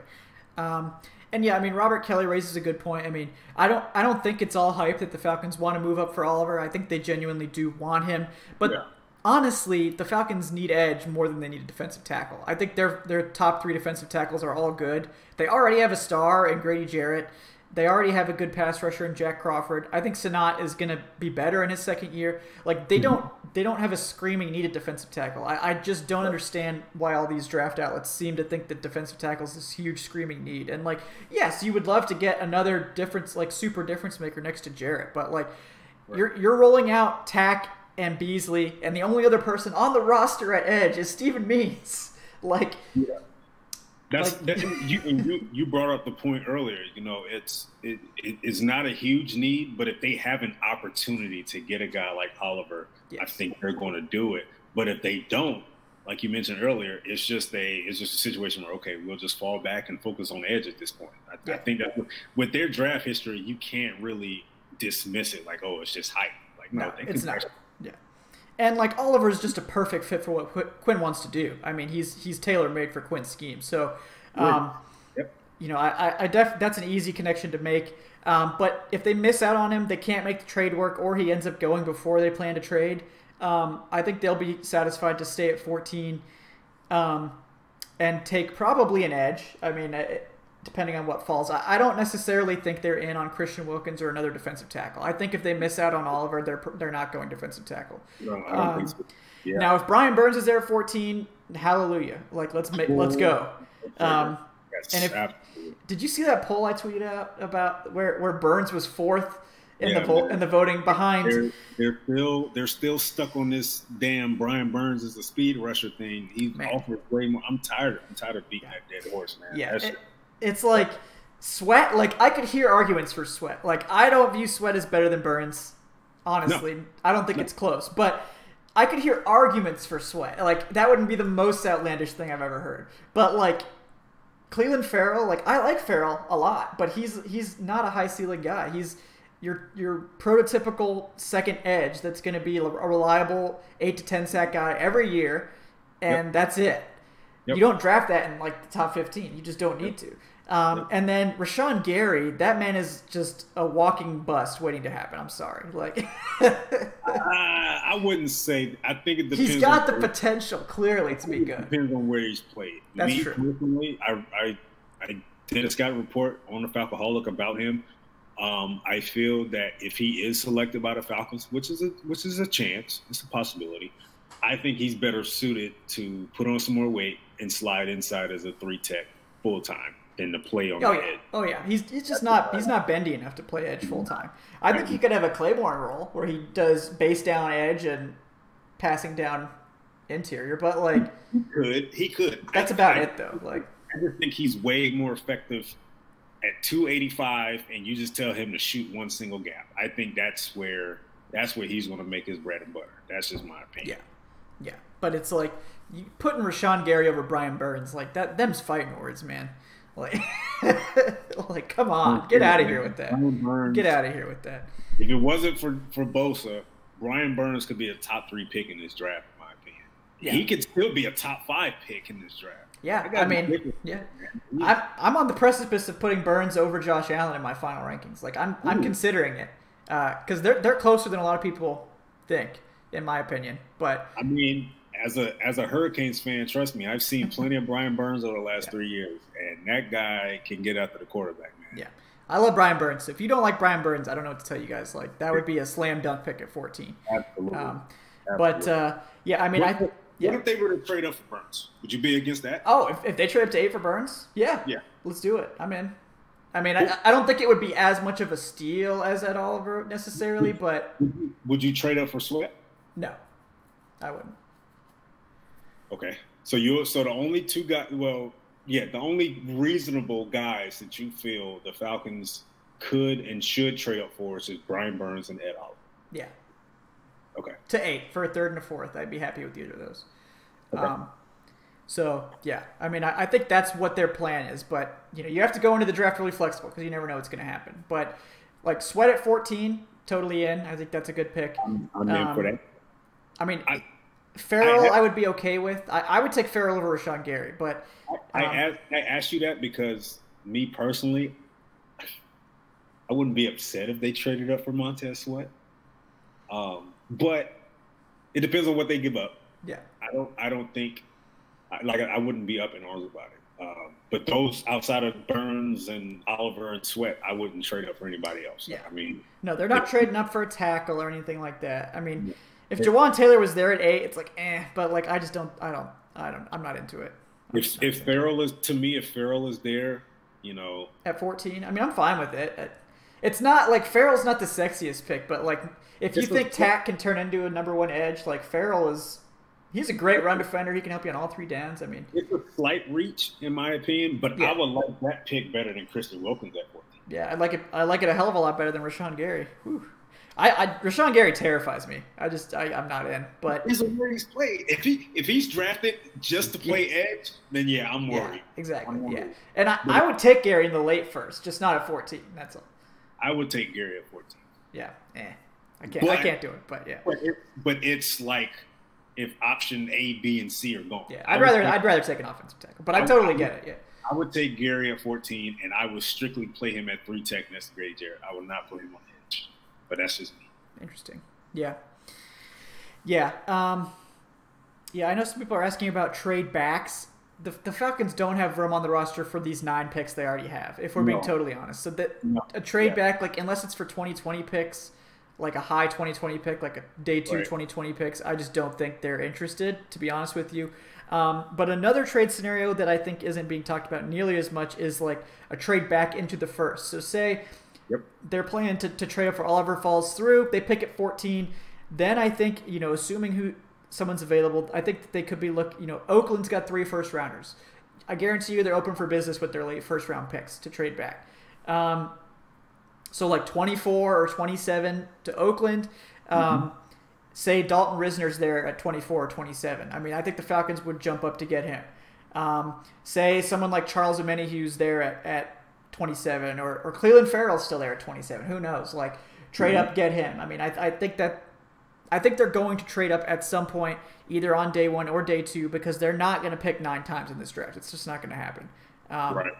And yeah, I mean, Robert Kelly raises a good point. I mean, I don't think it's all hype that the Falcons want to move up for Oliver. I think they genuinely do want him, but honestly, the Falcons need edge more than they need a defensive tackle. I think their top 3 defensive tackles are all good. They already have a star in Grady Jarrett. They already have a good pass rusher in Jack Crawford. I think Sanat is going to be better in his second year. Like they don't have a screaming needed defensive tackle. I just don't understand why all these draft outlets seem to think that defensive tackle is this huge screaming need. And like, yes, you would love to get another super difference maker next to Jarrett, but like you're rolling out Tack and Beasley, and the only other person on the roster at edge is Stephen Means. Like. Yeah. You brought up the point earlier. It's not a huge need, but if they have an opportunity to get a guy like Oliver, I think they're going to do it. But if they don't, like you mentioned earlier, it's just a situation where we'll just fall back and focus on edge at this point. I think that with their draft history, you can't really dismiss it like, it's just hype. Like no, it's not. Yeah. And like Oliver's just a perfect fit for what Quinn wants to do. I mean, he's tailor made for Quinn's scheme. So, that's an easy connection to make. But if they miss out on him, they can't make the trade work, or he ends up going before they plan to trade. I think they'll be satisfied to stay at 14, and take probably an edge. I mean, depending on what falls. I don't necessarily think they're in on Christian Wilkins or another defensive tackle. I think if they miss out on Oliver, they're not going defensive tackle. No, I don't think so. Yeah. Now, if Brian Burns is there at 14, hallelujah! Like let's go. Did you see that poll I tweeted out about where Burns was 4th in the voting behind? They're still stuck on this damn Brian Burns is a speed rusher thing. He's offered way more. I'm tired of beating that dead horse, man. Yeah. It's like Sweat. Like I could hear arguments for Sweat. Like I don't view Sweat as better than Burns. Honestly, no. I don't think it's close. But I could hear arguments for Sweat. Like that wouldn't be the most outlandish thing I've ever heard. But like Cleveland Farrell, like I like Farrell a lot, but he's not a high ceiling guy. He's your prototypical second edge that's going to be a reliable 8 to 10 sack guy every year, and that's it. Yep. You don't draft that in like the top 15. You just don't need to. And then Rashawn Gary, that man is just a walking bust waiting to happen. I'm sorry. Like I wouldn't say. I think it depends. He's got the potential clearly to be good. Depends on where he's played. That's true. Personally, I did a scout report on the Falcoholic about him. I feel that if he is selected by the Falcons, which is a chance, it's a possibility. I think he's better suited to put on some more weight and slide inside as a 3-tech full time than to play on the edge. Oh yeah, he's not bendy enough to play edge full time. I think he could have a Claiborne role where he does base down edge and passing down interior, but like he could. That's about it though. Like I just think he's way more effective at 285, and you just tell him to shoot one single gap. I think that's where he's going to make his bread and butter. That's just my opinion. Yeah. But it's like you putting Rashawn Gary over Brian Burns, like that. Them's fighting words, man. Like, like come on, get out of here with that. Get out of here with that. If it wasn't for Bosa, Brian Burns could be a top 3 pick in this draft, in my opinion. Yeah. He could still be a top 5 pick in this draft. Yeah, I mean, I'm on the precipice of putting Burns over Josh Allen in my final rankings. Like I'm considering it because they're closer than a lot of people think, in my opinion. But I mean, as a Hurricanes fan, trust me, I've seen plenty of Brian Burns over the last 3 years, and that guy can get after the quarterback, man. Yeah, I love Brian Burns. If you don't like Brian Burns, I don't know what to tell you guys. Like that would be a slam dunk pick at 14. Absolutely. But yeah, I mean, What if they were to trade up for Burns? Would you be against that? Oh, if they trade up to 8 for Burns? Yeah. Yeah. Let's do it. I'm in. I mean, I don't think it would be as much of a steal as Ed Oliver necessarily, but would you trade up for Sweat? No, I wouldn't. Okay, so the only two guys. Well, yeah, the only reasonable guys that you feel the Falcons could and should trade up for is Brian Burns and Ed Oliver. Yeah. Okay. To 8 for a 3rd and a 4th, I'd be happy with either of those. Okay. So yeah, I mean, I think that's what their plan is, but you have to go into the draft really flexible because you never know what's going to happen. But like Sweat at 14, totally in. I think that's a good pick. I'm in for that. I mean, Farrell, I would be okay with. I would take Farrell over Rashawn Gary, but I asked you that because me personally, I wouldn't be upset if they traded up for Montez Sweat. But it depends on what they give up. Yeah, I don't think. I wouldn't be up in arms about it. But those outside of Burns and Oliver and Sweat, I wouldn't trade up for anybody else. Yeah. I mean, no, they're not trading up for a tackle or anything like that. I mean, if Jawan Taylor was there at 8, it's like, but like, I'm not into it. If Farrell is there, at 14, I mean, I'm fine with it. It's not like Farrell's not the sexiest pick, but like, if you think Tack can turn into a number 1 edge, like Farrell he's a great run defender. He can help you on all 3 downs. I mean, it's a slight reach in my opinion, but I would like that pick better than Christian Wilkins at 14. Yeah, I like it a hell of a lot better than Rashawn Gary. Whew. Rashawn Gary terrifies me. I'm not in. But he's where he's played. If he's drafted just to play edge, then I'm worried. Yeah, exactly. Yeah, and I would take Gary in the late first, just not at 14. That's all. I would take Gary at 14. Yeah, I can't do it. But yeah, but it's like if option A, B, and C are gone. Yeah, I'd rather take an offensive tackle, but I totally get it. Yeah, I would take Gary at 14, and I would strictly play him at 3 tech next to Grady Jarrett. I would not play him on edge. But that's just me. Interesting. Yeah. I know some people are asking about trade backs. The Falcons don't have room on the roster for these 9 picks they already have, if we're being totally honest. So a trade back, like unless it's for 2020 picks, like a high 2020 pick, like a day 2 2020 picks, I just don't think they're interested, to be honest with you. But another trade scenario that I think isn't being talked about nearly as much is like a trade back into the first. So say they're planning to trade up for Oliver falls through. They pick at 14. Then I think, assuming someone's available, I think that they could be Oakland's got 3 first-rounders. I guarantee you they're open for business with their late first-round picks to trade back. So like 24 or 27 to Oakland. Say Dalton Risner's there at 24 or 27. I mean, I think the Falcons would jump up to get him. Say someone like Charles Omenihu's there at 27, or Cleveland Farrell's still there at 27. Who knows? Like, trade up, get him. I mean, I think they're going to trade up at some point, either on day 1 or day 2, because they're not going to pick 9 times in this draft. It's just not going to happen. Right.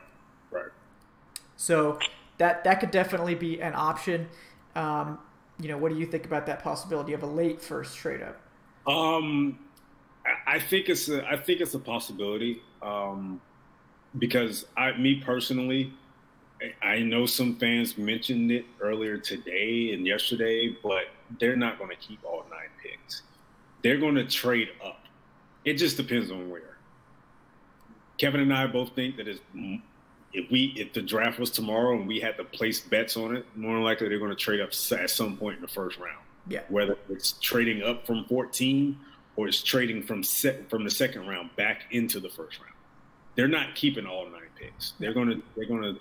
So that could definitely be an option. What do you think about that possibility of a late first trade up? I think it's a possibility. Because me personally, I know some fans mentioned it earlier today and yesterday, but they're not going to keep all 9 picks. They're going to trade up. It just depends on where. Kevin and I both think that if the draft was tomorrow and we had to place bets on it, more than likely they're going to trade up at some point in the first round. Yeah. Whether it's trading up from 14 or it's trading from the second round back into the first round. They're not keeping all 9 picks. They're going to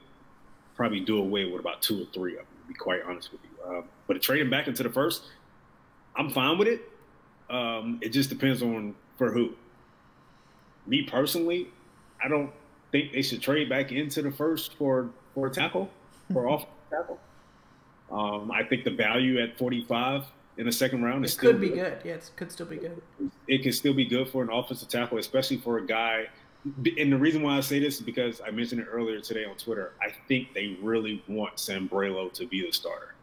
probably do away with about 2 or 3 of them, to be quite honest with you. But trading back into the first, I'm fine with it. It just depends on for who. Me personally, I don't think they should trade back into the first for a tackle, for off tackle. I think the value at 45 in the second round is still could be good. Yeah, it could still be good. It can still be good for an offensive tackle, especially for a guy. And the reason why I say this is because I mentioned it earlier today on Twitter. I think they really want Sambrailo to be the starter.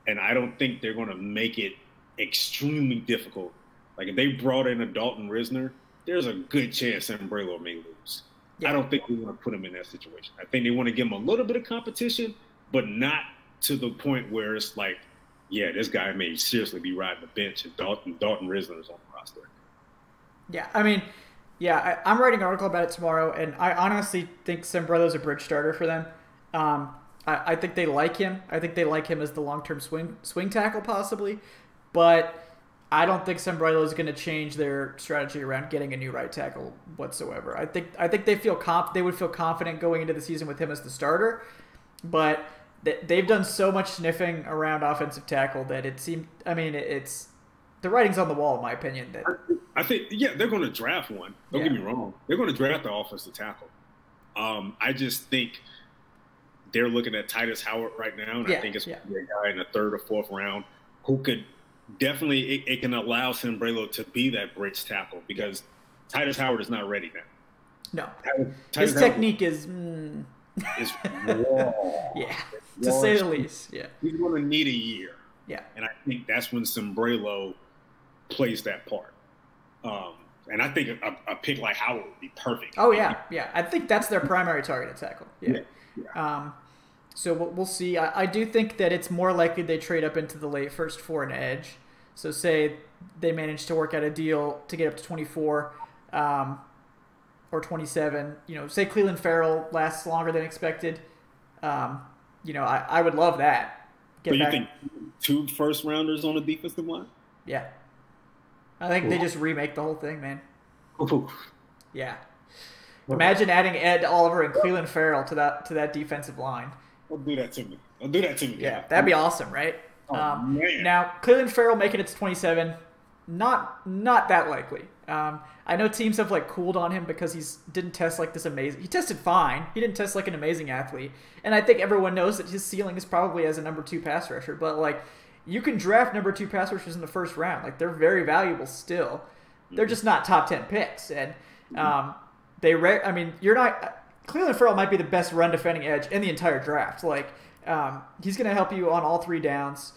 And I don't think they're going to make it extremely difficult. Like if they brought in a Dalton Risner, there's a good chance Sambrailo may lose. Yeah. I don't think they want to put him in that situation. I think they want to give him a little bit of competition, but not to the point where it's like, yeah, this guy may seriously be riding the bench if Dalton Risner is on the roster. Yeah, I mean, I'm writing an article about it tomorrow, and I honestly think Sambrailo's a bridge starter for them. I think they like him. I think they like him as the long-term swing tackle possibly, but I don't think Sombrello is going to change their strategy around getting a new right tackle whatsoever. I think they they would feel confident going into the season with him as the starter, but they've done so much sniffing around offensive tackle that it seemed. I mean, it's the writing's on the wall in my opinion. That I think they're going to draft one. Don't get me wrong. They're going to draft the offensive tackle. I just think they're looking at Titus Howard right now, and I think it's a guy in the 3rd or 4th round who could definitely it can allow Sombrello to be that bridge tackle because Titus Howard is not ready now. No, his technique is raw. Yeah, to say the least. Yeah, he's going to need a year. Yeah, and I think that's when Sombrello plays that part. And I think a pick like Howard would be perfect. Oh yeah. I think that's their primary target at tackle. Yeah. So we'll see. I do think that it's more likely they trade up into the late first for an edge. So say they manage to work out a deal to get up to 24 or 27. Say Cleveland Farrell lasts longer than expected. I would love that. So you think 2 first-rounders on the defensive line? Yeah. I think they just remake the whole thing, man. Ooh. Yeah. Imagine adding Ed Oliver and Cleveland Farrell to that defensive line. Don't do that to me. Yeah, that'd be awesome, right? Man. Now, Cleveland Farrell making it to 27, not that likely. I know teams have cooled on him because he didn't test like this amazing. He tested fine. He didn't test like an amazing athlete, and I think everyone knows that his ceiling is probably as a number 2 pass rusher. But you can draft number 2 pass rushers in the first round. They're very valuable still. They're just not top 10 picks, and you're not. Cleveland Farrell might be the best run defending edge in the entire draft. He's going to help you on all 3 downs.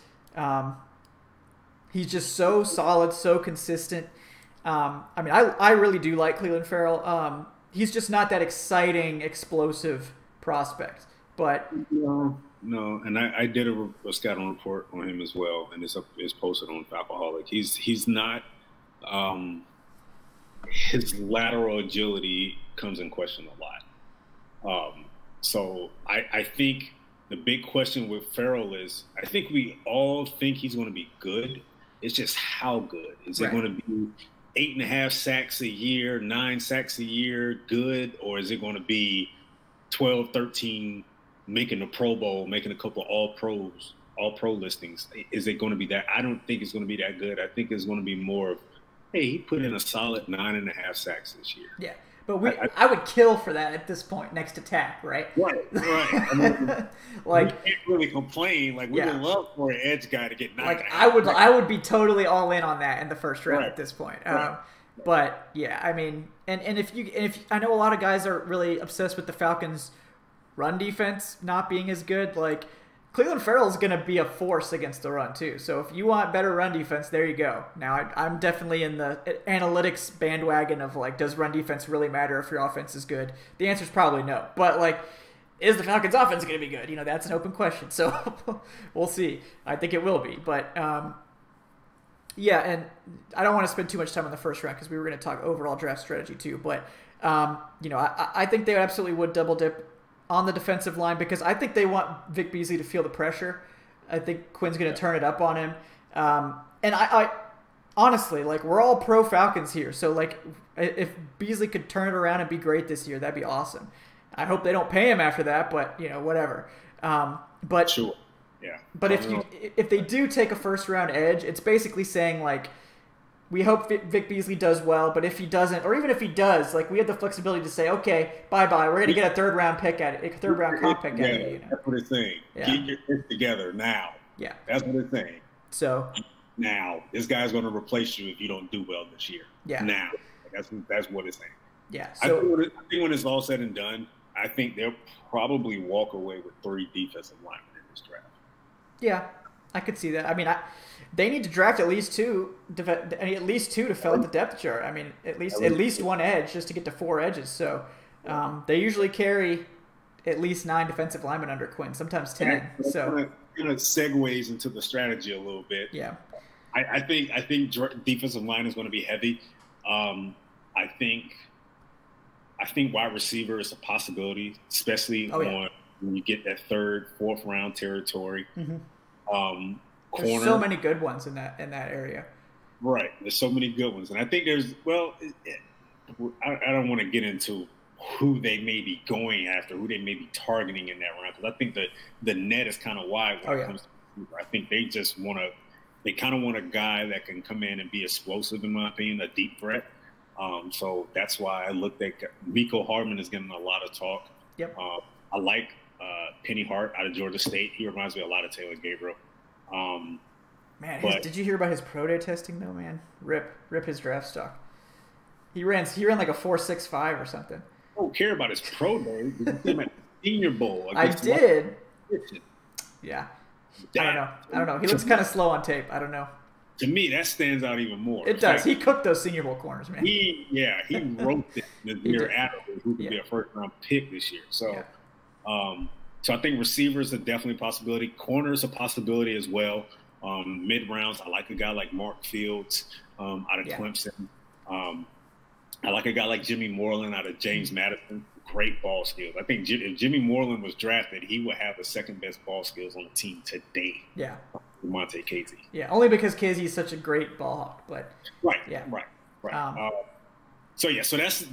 He's just so solid, so consistent. I really do like Cleveland Farrell. He's just not that exciting, explosive prospect. But no, and I did a scouting report on him as well, and it's posted on Falcoholic. He's not. His lateral agility comes in question a lot. So I think the big question with Farrell is I think we all think he's going to be good. It's just how good. Is it going to be 8.5 sacks a year, 9 sacks a year, good? Or is it going to be 12, 13, making the Pro Bowl, making a couple of all-pro listings? Is it going to be that? I don't think it's going to be that good. I think it's going to be more of, hey, he put in a solid 9.5 sacks this year. Yeah. But I would kill for that at this point next to Tack, right? Right. I mean, we can't really complain. We would love for an edge guy to get 9. I would be totally all in on that in the first round at this point. But yeah, I mean, and if I know a lot of guys are really obsessed with the Falcons' run defense not being as good. Cleveland Farrell is going to be a force against the run too. So if you want better run defense, there you go. Now I'm definitely in the analytics bandwagon of does run defense really matter if your offense is good? The answer is probably no. But is the Falcons' offense going to be good? That's an open question. So we'll see. I think it will be. But yeah, and I don't want to spend too much time on the first round because we were going to talk overall draft strategy too. But I think they absolutely would double dip on the defensive line because I think they want Vic Beasley to feel the pressure. I think Quinn's going to turn it up on him. And I honestly, we're all pro Falcons here. So, if Beasley could turn it around and be great this year, that'd be awesome. I hope they don't pay him after that, but, whatever. But sure. Yeah. But if they do take a first-round edge, it's basically saying, we hope Vic Beasley does well, but if he doesn't, or even if he does, we have the flexibility to say, okay, bye-bye, we're going to get a third-round pick at it, a third-round comp pick at it. That's what it's saying. Yeah. Get your shit together now. Yeah. That's what it's saying. So now, this guy's going to replace you if you don't do well this year. Yeah. Now. That's what it's saying. Yeah. So I think when it's all said and done, I think they'll probably walk away with 3 defensive linemen in this draft. Yeah, I could see that. I mean, they need to draft at least 2 to fill out the depth chart. I mean, at least 1 edge just to get to 4 edges. So they usually carry at least 9 defensive linemen under Quinn, sometimes 10. So kind of segues into the strategy a little bit. Yeah, I think defensive line is going to be heavy. I think wide receiver is a possibility, especially on when you get that third, fourth round territory. There's Corner, so many good ones in that area. Right. There's so many good ones, and I think there's I don't want to get into who they may be going after, who they may be targeting in that round, because I think the net is kind of wide when it comes to receiver. I think they just they kind of want a guy that can come in and be explosive, in my opinion, a deep threat. So that's why I looked at Miko Hardman is getting a lot of talk. Yep. I like Penny Hart out of Georgia State. He reminds me a lot of Taylor Gabriel. Did you hear about his pro day testing though, man? Rip his draft stock. He ran like a 4.65 or something. I don't care about his pro day. He came at the Senior Bowl. I did. Yeah. I don't know. He looks kind of slow on tape. I don't know. To me, that stands out even more. It does. He cooked those Senior Bowl corners, man. He wrote it this year Adderley, who could be a first-round pick this year. So, so I think receivers are definitely a possibility. Corners a possibility as well. Mid-rounds, I like a guy like Mark Fields out of Clemson. I like a guy like Jimmy Moreland out of James Madison. Great ball skills. I think if Jimmy Moreland was drafted, he would have the second-best ball skills on the team today. Yeah. Monte KZ. Yeah, only because KZ is such a great ball hawk. But right. So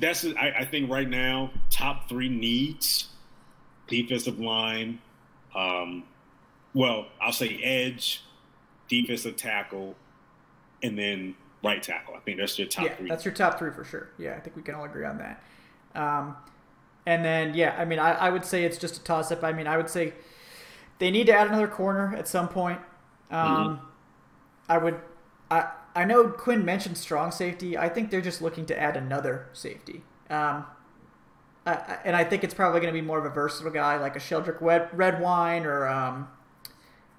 that's I think right now top three needs: defensive line. Well, I'll say edge, defensive tackle, and then right tackle. I think that's your top three. That's your top three for sure. Yeah, I think we can all agree on that. And then, I mean, I would say it's just a toss-up. I mean, I would say they need to add another corner at some point. I know Quinn mentioned strong safety. I think they're just looking to add another safety. And I think it's probably going to be more of a versatile guy like a Sheldrick Redwine or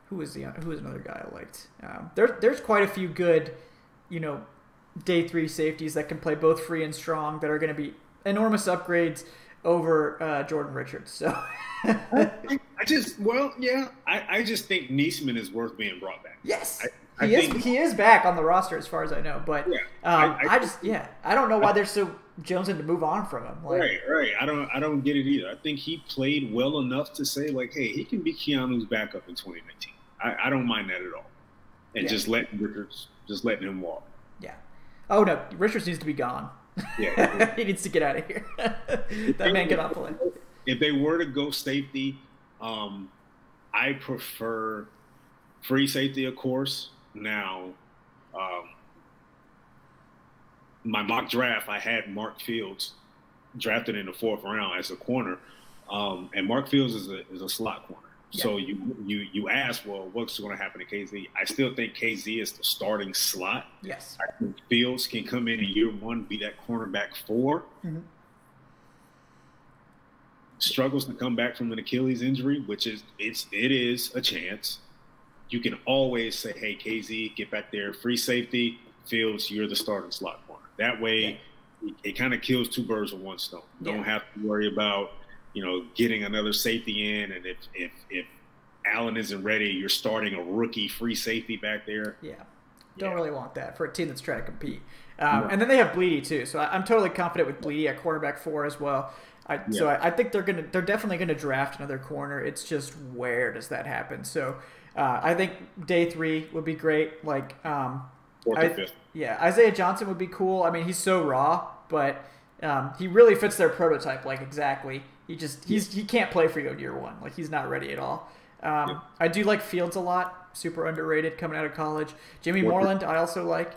who is another guy I liked. There's quite a few good, day three safeties that can play both free and strong that are going to be enormous upgrades over Jordan Richards. So I just think Neesman is worth being brought back. Yes, he is back on the roster as far as I know. But I don't know why they're so jonesing to move on from him. Right. I don't get it either. I think he played well enough to say like, hey, he can be Keanu's backup in 2019. I don't mind that at all. And just letting him walk. Yeah. Oh no, Richards needs to be gone. Yeah, he needs to get out of here. That man cannot play. If they were to go safety, I prefer free safety, of course. Now, my mock draft, I had Mark Fields drafted in the 4th round as a corner, and Mark Fields is a slot corner. Yeah. So you ask, well, what's going to happen to KZ? I still think KZ is the starting slot. Yes. I think Fields can come in year 1, be that cornerback 4. Mm-hmm. Struggles to come back from an Achilles injury, which it is a chance. You can always say, hey, KZ, get back there. Free safety, Fields, you're the starting slot corner. That way, it kind of kills 2 birds with 1 stone. Don't have to worry about getting another safety in, and if Allen isn't ready, you're starting a rookie free safety back there. Don't really want that for a team that's trying to compete. And then they have Bleedy too, so I'm totally confident with Bleedy at quarterback 4 as well. So I think they're definitely gonna draft another corner. It's just where does that happen? So I think day 3 would be great. Like 4th or 5th. Yeah, Isaiah Johnson would be cool. I mean, he's so raw, but he really fits their prototype like exactly. He can't play for you in year 1. Like he's not ready at all. I do like Fields a lot. Super underrated coming out of college. Jimmy Moreland I also like.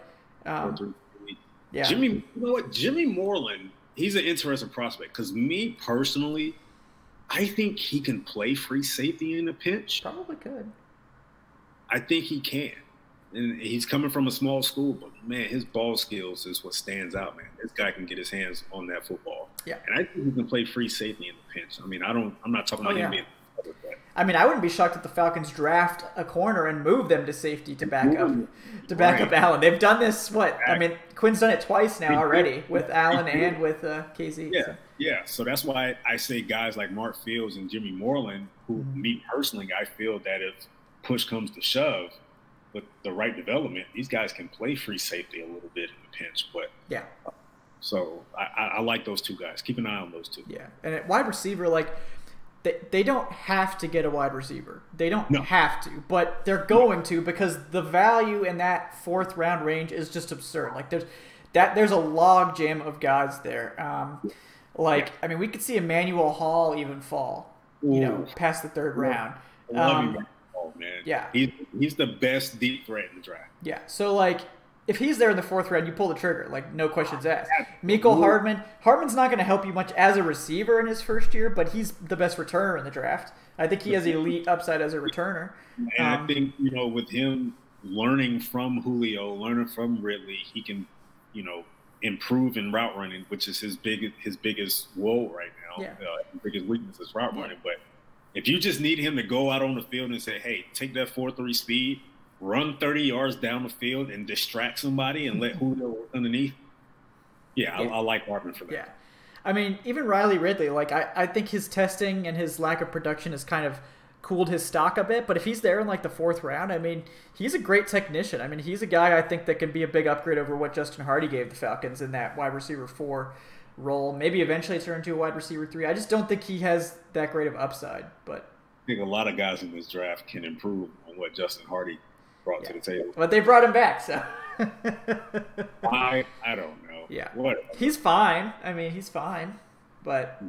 Jimmy, you know what? Jimmy Moreland, he's an interesting prospect because me personally, I think he can play free safety in a pinch. Probably could. I think he can. And he's coming from a small school, but man, his ball skills is what stands out, man. This guy can get his hands on that football. Yeah. And I think he can play free safety in the pinch. I mean, I'm not talking about him being I mean, I wouldn't be shocked if the Falcons draft a corner and move them to safety to back up Allen. They've done this. I mean, Quinn's done it twice now already with Allen and with KZ. So that's why I say guys like Mark Fields and Jimmy Moreland, who me personally, I feel that if push comes to shove, with the right development, these guys can play free safety a little bit in the pinch. But so I like those 2 guys. Keep an eye on those 2. Yeah, and at wide receiver, like they don't have to get a wide receiver. They don't No. have to, but they're going to, because the value in that 4th round range is just absurd. Like there's a log jam of guys there. I mean, we could see Emmanuel Hall even fall, past the 3rd round. I love him. Man. Yeah. He's the best deep threat in the draft. Yeah. So, like, if he's there in the 4th round, you pull the trigger. Like, no questions asked. Mecole Hardman's not going to help you much as a receiver in his first year, but he's the best returner in the draft. I think he has elite upside as a returner. And I think, with him learning from Julio, learning from Ridley, he can, improve in route running, which is his biggest woe right now. Yeah. His biggest weakness is route running. But if you just need him to go out on the field and say, hey, take that 4.3 speed, run 30 yards down the field and distract somebody and let Julio work underneath, I like Hardman for that. Yeah. I mean, even Riley Ridley, like, I think his testing and his lack of production has kind of cooled his stock a bit. But if he's there in, like, the 4th round, I mean, he's a great technician. I mean, he's a guy I think that can be a big upgrade over what Justin Hardy gave the Falcons in that wide receiver 4 role. Maybe eventually turn into a wide receiver 3. I just don't think he has that great of upside. But I think a lot of guys in this draft can improve on what Justin Hardy brought to the table. But they brought him back, so I don't know. Yeah. What? He's fine. I mean, he's fine, but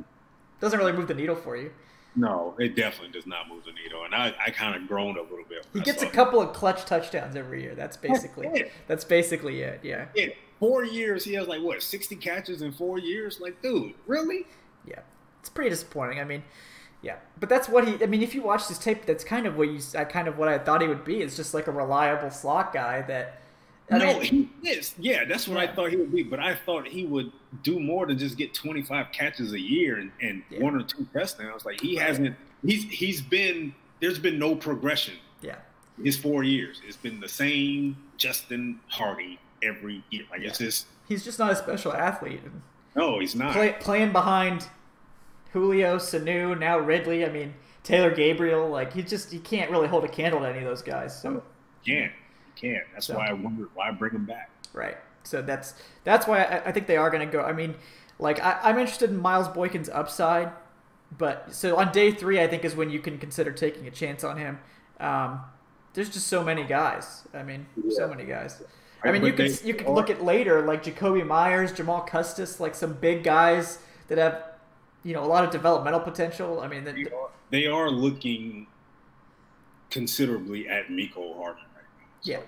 doesn't really move the needle for you. No, it definitely does not move the needle, and I kind of groaned a little bit. He gets a couple of clutch touchdowns every year. That's basically it. Yeah. In 4 years, he has 60 catches in 4 years. Like, dude, really? Yeah, it's pretty disappointing. I mean, yeah, but that's what he. I mean, if you watch this tape, that's kind of what I thought he would be. Is just like a reliable slot guy that. He is. Yeah, that's what I thought he would be. But I thought he would do more than just get 25 catches a year and 1 or 2 touchdowns. Like, he hasn't. He's been. There's been no progression. Yeah. His 4 years, it's been the same Justin Hardy every year. Like, it's just. He's just not a special athlete. No, he's not. Playing behind Julio, Sanu, now Ridley. I mean, Taylor Gabriel. Like, he can't really hold a candle to any of those guys. So can't. That's why I wondered why bring him back. Right. So that's why I think they are going to go. I mean, like, I'm interested in Miles Boykin's upside, but so on day 3, I think is when you can consider taking a chance on him. There's just so many guys. I mean, so many guys. I mean, you could look at later, like Jacoby Myers, Jamal Custis, like some big guys that have, a lot of developmental potential. I mean, they are looking considerably at Mecole Hardman right now. So yeah.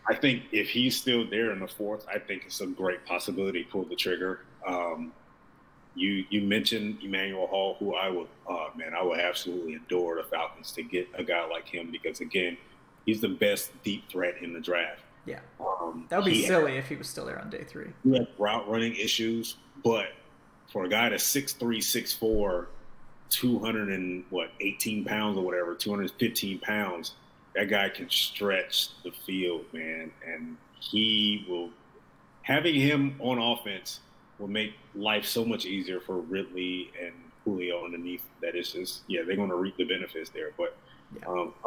I think if he's still there in the 4th, I think it's a great possibility to pull the trigger. You mentioned Emmanuel Hall, who I would absolutely adore the Falcons to get a guy like him because, again, he's the best deep threat in the draft. Yeah. That would be silly if he was still there on day 3. He had route running issues, but for a guy that's 6'3", 6'4", 218 pounds or whatever, 215 pounds, that guy can stretch the field, man. And having him on offense will make life so much easier for Ridley and Julio underneath. That it's just, they're going to reap the benefits there. But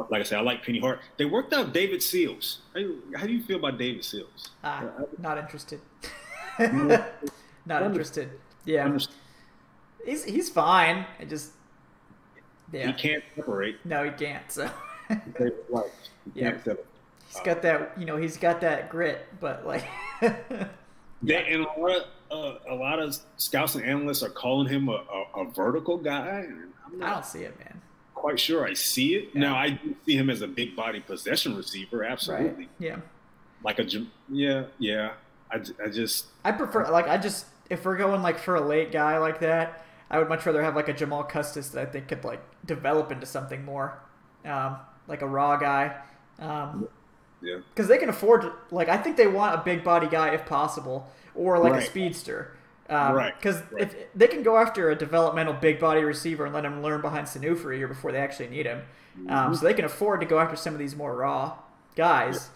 like I said, I like Penny Hart. They worked out David Seals. How do you feel about David Seals? Not interested. Not interested. Yeah. He's fine. He can't separate. No, he can't. So. He's got that. He's got that grit, but like. And a lot of scouts and analysts are calling him a vertical guy. And I don't see it, man. Quite sure I see it. Yeah. Now I do see him as a big body possession receiver, absolutely. Right. Yeah. Like I prefer if we're going like for a late guy like that, I would much rather have like a Jamal Custis that I think could like develop into something more, like a raw guy. Because they can afford to, like, I think they want a big body guy if possible, or like a speedster. Because if they can go after a developmental big body receiver and let him learn behind Sanu for a year before they actually need him, so they can afford to go after some of these more raw guys,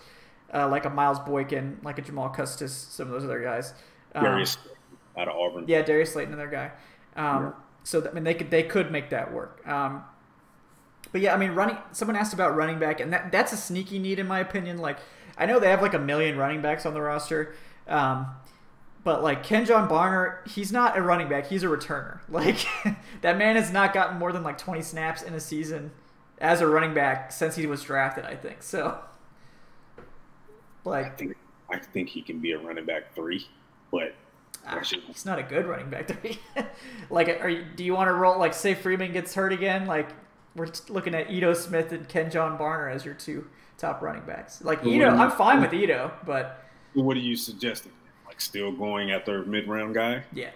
like a Miles Boykin, like a Jamal Custis, some of those other guys. Darius out of Auburn. Yeah, Darius Slayton, another guy. So I mean, they could make that work. But yeah, I mean, someone asked about running back, and that's a sneaky need in my opinion. Like, I know they have like 1 million running backs on the roster. But like Kenjon Barner, he's not a running back. He's a returner. Like that man has not gotten more than like 20 snaps in a season as a running back since he was drafted, I think. So, like, I think he can be a running back 3, but he's not a good running back 3. Like, do you want to roll like say Freeman gets hurt again? Like we're looking at Ito Smith and Kenjon Barner as your 2 top running backs. Like Ito, I'm fine with Ito, but what are you suggesting? Like still going after a mid-round guy? Yeah,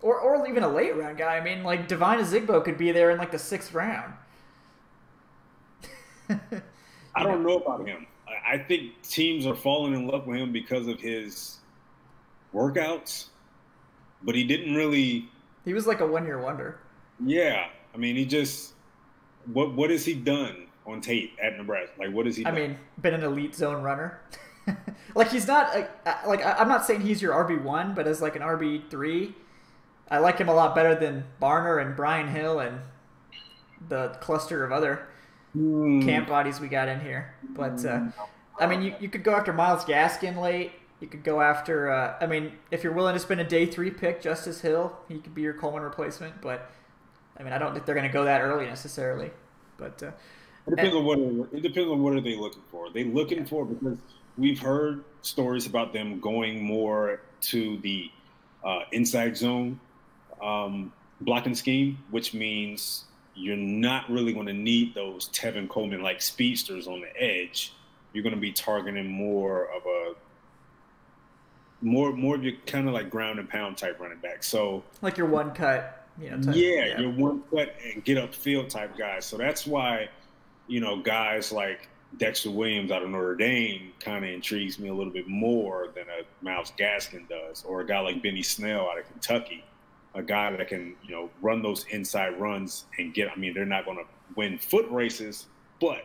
or even a late round guy. I mean, like Divine Azigbo could be there in like the 6th round. I don't know about him. I think teams are falling in love with him because of his workouts, but he didn't really. He was like a 1-year wonder. Yeah, I mean, he just what has he done on tape at Nebraska? Like, what has he done? I mean, been an elite zone runner. Like he's not like I'm not saying he's your RB1, but as like an RB3, I like him a lot better than Barner and Brian Hill and the cluster of other camp bodies we got in here. But I mean, you could go after Myles Gaskin late. You could go after. I mean, if you're willing to spend a day 3 pick, Justice Hill, he could be your Coleman replacement. But I mean, I don't think they're going to go that early necessarily. But it depends on what are they looking for. Are they looking for, because we've heard stories about them going more to the inside zone blocking scheme, which means you're not really going to need those Tevin Coleman-like speedsters on the edge. You're going to be targeting more of your kind of like ground and pound type running back. So like your one cut, type, your one cut and get upfield type guys. So that's why, guys like Dexter Williams out of Notre Dame kind of intrigues me a little bit more than a Myles Gaskin does, or a guy like Benny Snell out of Kentucky, a guy that can, run those inside runs and get. I mean, they're not going to win foot races, but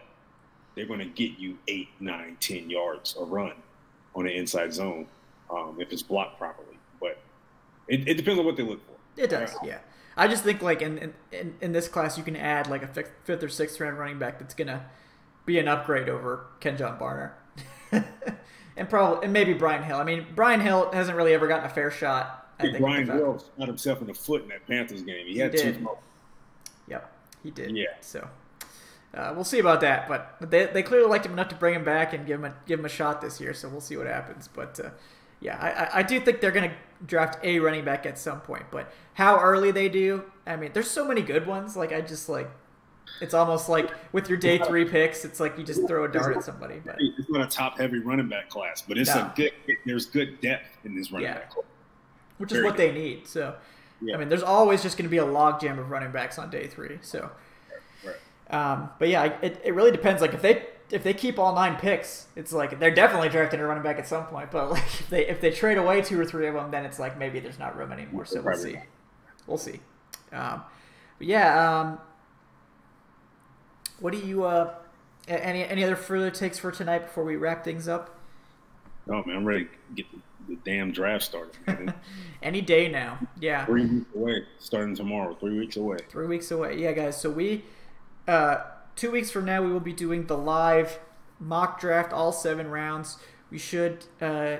they're going to get you 8, 9, 10 yards a run on the inside zone if it's blocked properly. But it depends on what they look for. It does, yeah. I just think like in this class you can add like a 5th or 6th round running back that's going to be an upgrade over Kenjon Barner. and maybe Brian Hill. I mean, Brian Hill hasn't really ever gotten a fair shot. I think Brian Hill shot himself in the foot in that Panthers game. He had 2 smokes. Yep, he did. Yeah. So we'll see about that. But they clearly liked him enough to bring him back and give him a shot this year. So we'll see what happens. But yeah, I do think they're going to draft a running back at some point. But how early they do, I mean, there's so many good ones. Like it's almost like with your day 3 picks, it's like you just throw a dart at somebody. But it's not a top-heavy running back class, but it's there's good depth in this running back class. Which is what they need. So, I mean, there's always just going to be a logjam of running backs on day 3. So, but yeah, it really depends. Like if they keep all 9 picks, it's like they're definitely drafting a running back at some point. But like if they trade away 2 or 3 of them, then it's like maybe there's not room anymore. So we'll see. We'll see. But yeah. What do you any other further takes for tonight before we wrap things up? No, man, I'm ready to get the damn draft started. Any day now. Yeah. 3 weeks away. Starting tomorrow. 3 weeks away. 3 weeks away. Yeah, guys. So we 2 weeks from now we will be doing the live mock draft, all 7 rounds. We should I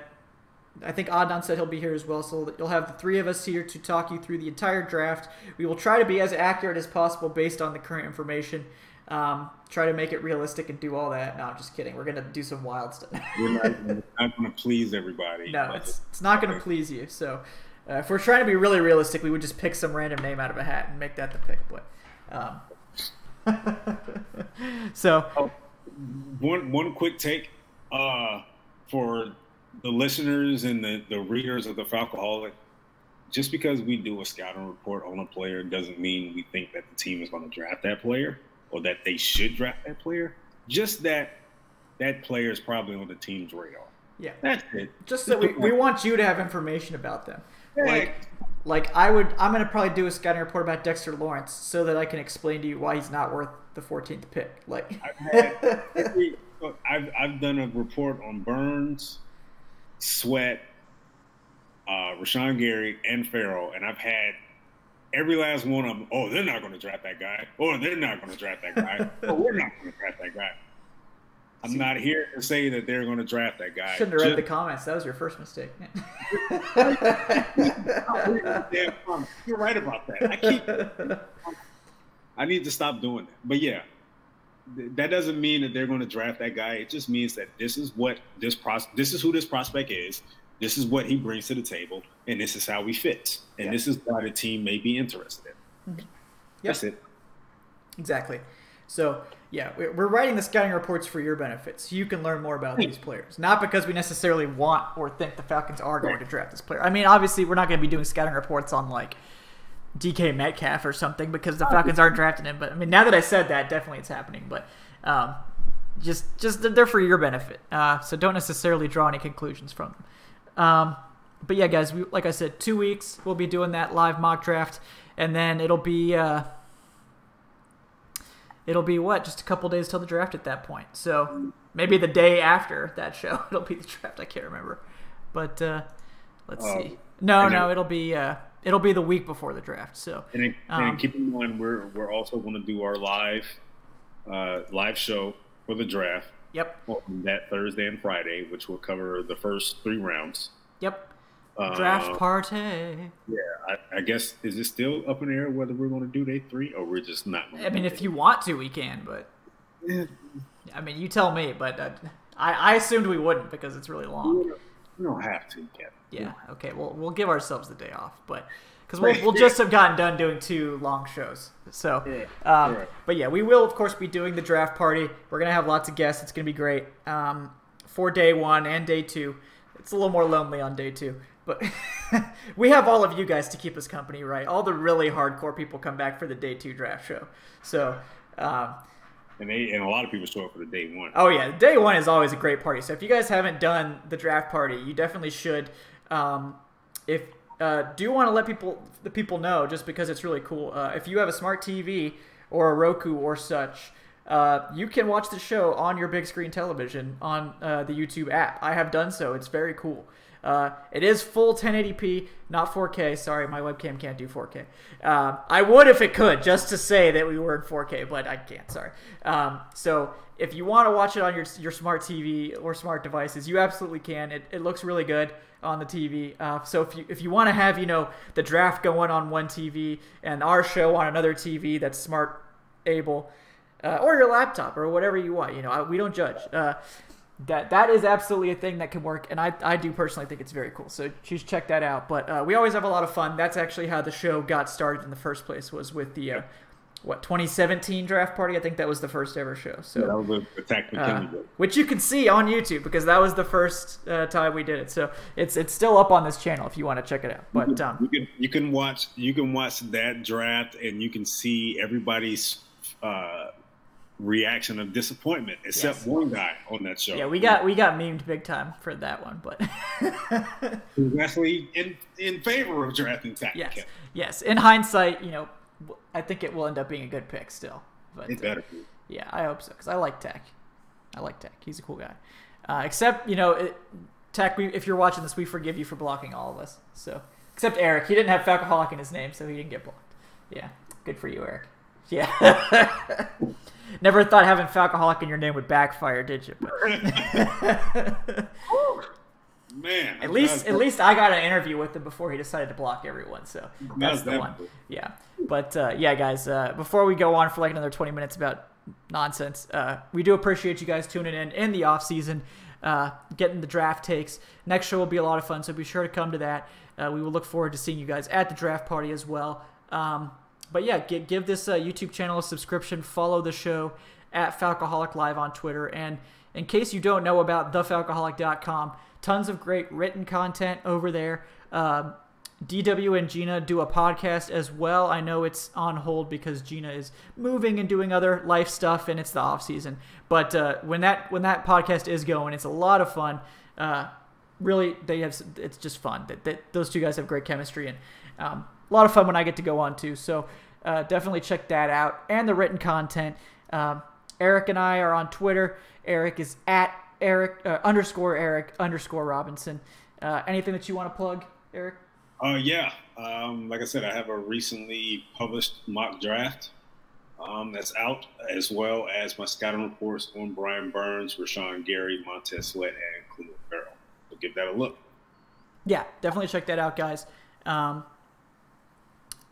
think Adnan said he'll be here as well, so you'll have the 3 of us here to talk you through the entire draft. We will try to be as accurate as possible based on the current information. Try to make it realistic and do all that. No, I'm just kidding. We're going to do some wild stuff. We're not going to please everybody. No, it's not going to please you. So if we're trying to be really realistic, we would just pick some random name out of a hat and make that the pick. But so one quick take for the listeners and the readers of the Falcoholic. Just because we do a scouting report on a player doesn't mean we think that the team is going to draft that player or that they should draft that player. Just that player is probably on the team's radar. Yeah. That's it. Just that we want you to have information about them. Like I'm going to probably do a scouting report about Dexter Lawrence so that I can explain to you why he's not worth the 14th pick. Like I've done a report on Burns, Sweat, Rashawn Gary, and Farrell, and I've had every last one of them. Oh, they're not going to draft that guy. Or they're not going to draft that guy. Or we're not going to draft that guy. I'm not here to say that they're going to draft that guy. Shouldn't have read the comments. That was your first mistake. You're right about that. I need to stop doing that. But yeah, that doesn't mean that they're going to draft that guy. It just means that this is who this prospect is. This is what he brings to the table, and this is how he fits. And this is why the team may be interested in. Mm-hmm. That's it. Exactly. So, yeah, we're writing the scouting reports for your benefit, so you can learn more about these players. Not because we necessarily want or think the Falcons are going to draft this player. I mean, obviously, we're not going to be doing scouting reports on, like, DK Metcalf or something because the Falcons aren't drafting him. But, I mean, now that I said that, definitely it's happening. But just they're for your benefit. So don't necessarily draw any conclusions from them. But, yeah, guys, like I said, 2 weeks we'll be doing that live mock draft. And then it'll be what? Just a couple days till the draft at that point. So maybe the day after that show, it'll be the draft. I can't remember, but let's see. No, it'll be the week before the draft. So and keep in mind, we're also going to do our live show for the draft. Yep. On that Thursday and Friday, which will cover the first 3 rounds. Yep. Draft party. Yeah, I guess, is it still up in the air whether we're going to do day 3 or we're just not going to? I mean, if you want to, we can, but I mean, you tell me. But I assumed we wouldn't because it's really long. We don't have to, Kevin. Yeah. Okay. Well, we'll give ourselves the day off, but because we'll just have gotten done doing 2 long shows. So, but yeah, we will of course be doing the draft party. We're gonna have lots of guests. It's gonna be great for day 1 and day 2. It's a little more lonely on day 2. But we have all of you guys to keep us company, right? All the really hardcore people come back for the day 2 draft show. So, and a lot of people show up for the day 1. Oh yeah, day 1 is always a great party. So if you guys haven't done the draft party, you definitely should. Do you want to let the people know, just because it's really cool? If you have a smart TV or a Roku or such, you can watch the show on your big screen television on the YouTube app. I have done so. It's very cool. It is full 1080p, not 4K. Sorry, my webcam can't do 4K. I would if it could, just to say that we were in 4K, but I can't. Sorry. So if you want to watch it on your smart TV or smart devices, you absolutely can. It looks really good on the TV. So if you want to have the draft going on one TV and our show on another TV that's smart able, or your laptop or whatever you want, we don't judge. That is absolutely a thing that can work, and I do personally think it's very cool. So just check that out. But we always have a lot of fun. That's actually how the show got started in the first place, was with the 2017 draft party. I think that was the first ever show. So that was the Attack McKinley, which you can see on YouTube because that was the first time we did it. So it's still up on this channel if you want to check it out. But you can watch that draft and you can see everybody's reaction of disappointment, except one guy on that show. Yeah, we got memed big time for that one, but who's actually in favor of drafting Tack. Yes. In hindsight, I think it will end up being a good pick still. But it better be. Yeah, I hope so, because I like Tack. He's a cool guy. Except Tack, if you're watching this, we forgive you for blocking all of us. So except Eric, he didn't have Falcoholic in his name, so he didn't get blocked. Yeah, good for you, Eric. Yeah. Never thought having Falcoholic in your name would backfire, did you? Man, at least I got an interview with him before he decided to block everyone. So that's the one. Yeah, but guys, before we go on for like another 20 minutes about nonsense, we do appreciate you guys tuning in the off season, getting the draft takes. Next show will be a lot of fun, so be sure to come to that. We will look forward to seeing you guys at the draft party as well. But yeah, give this YouTube channel a subscription. Follow the show at Falcoholic Live on Twitter. And in case you don't know about thefalcoholic.com, tons of great written content over there. DW and Gina do a podcast as well. I know it's on hold because Gina is moving and doing other life stuff, and it's the off season. But when that podcast is going, it's a lot of fun. Really, it's just fun. Those two guys have great chemistry, and a lot of fun when I get to go on too. So definitely check that out, and the written content. Eric and I are on Twitter. Eric is at _Eric_Robinson. Anything that you want to plug, Eric? Yeah. Like I said, I have a recently published mock draft that's out, as well as my scouting reports on Brian Burns, Rashawn Gary, Montez Sweat, and Cleveland Farrell. So give that a look. Yeah, definitely check that out, guys. I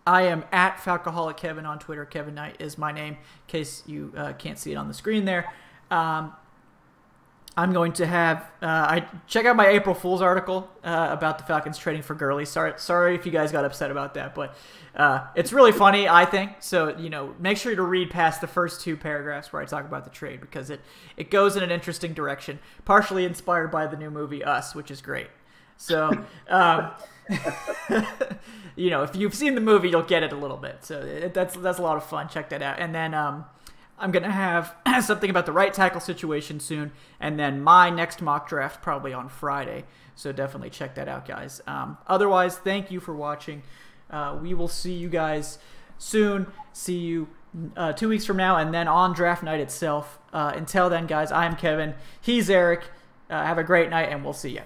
am at Falcoholic Kevin on Twitter. Kevin Knight is my name, in case you can't see it on the screen there. I'm going to have I check out my April Fool's article about the Falcons trading for Gurley. Sorry if you guys got upset about that, but it's really funny, I think. So, make sure to read past the first 2 paragraphs where I talk about the trade, because it goes in an interesting direction, partially inspired by the new movie Us, which is great. So, if you've seen the movie, you'll get it a little bit. So that's a lot of fun. Check that out. And then I'm going to have something about the right tackle situation soon, and then my next mock draft probably on Friday. So definitely check that out, guys. Otherwise, thank you for watching. We will see you guys soon. See you 2 weeks from now, and then on draft night itself. Until then, guys, I'm Kevin. He's Eric. Have a great night, and we'll see you.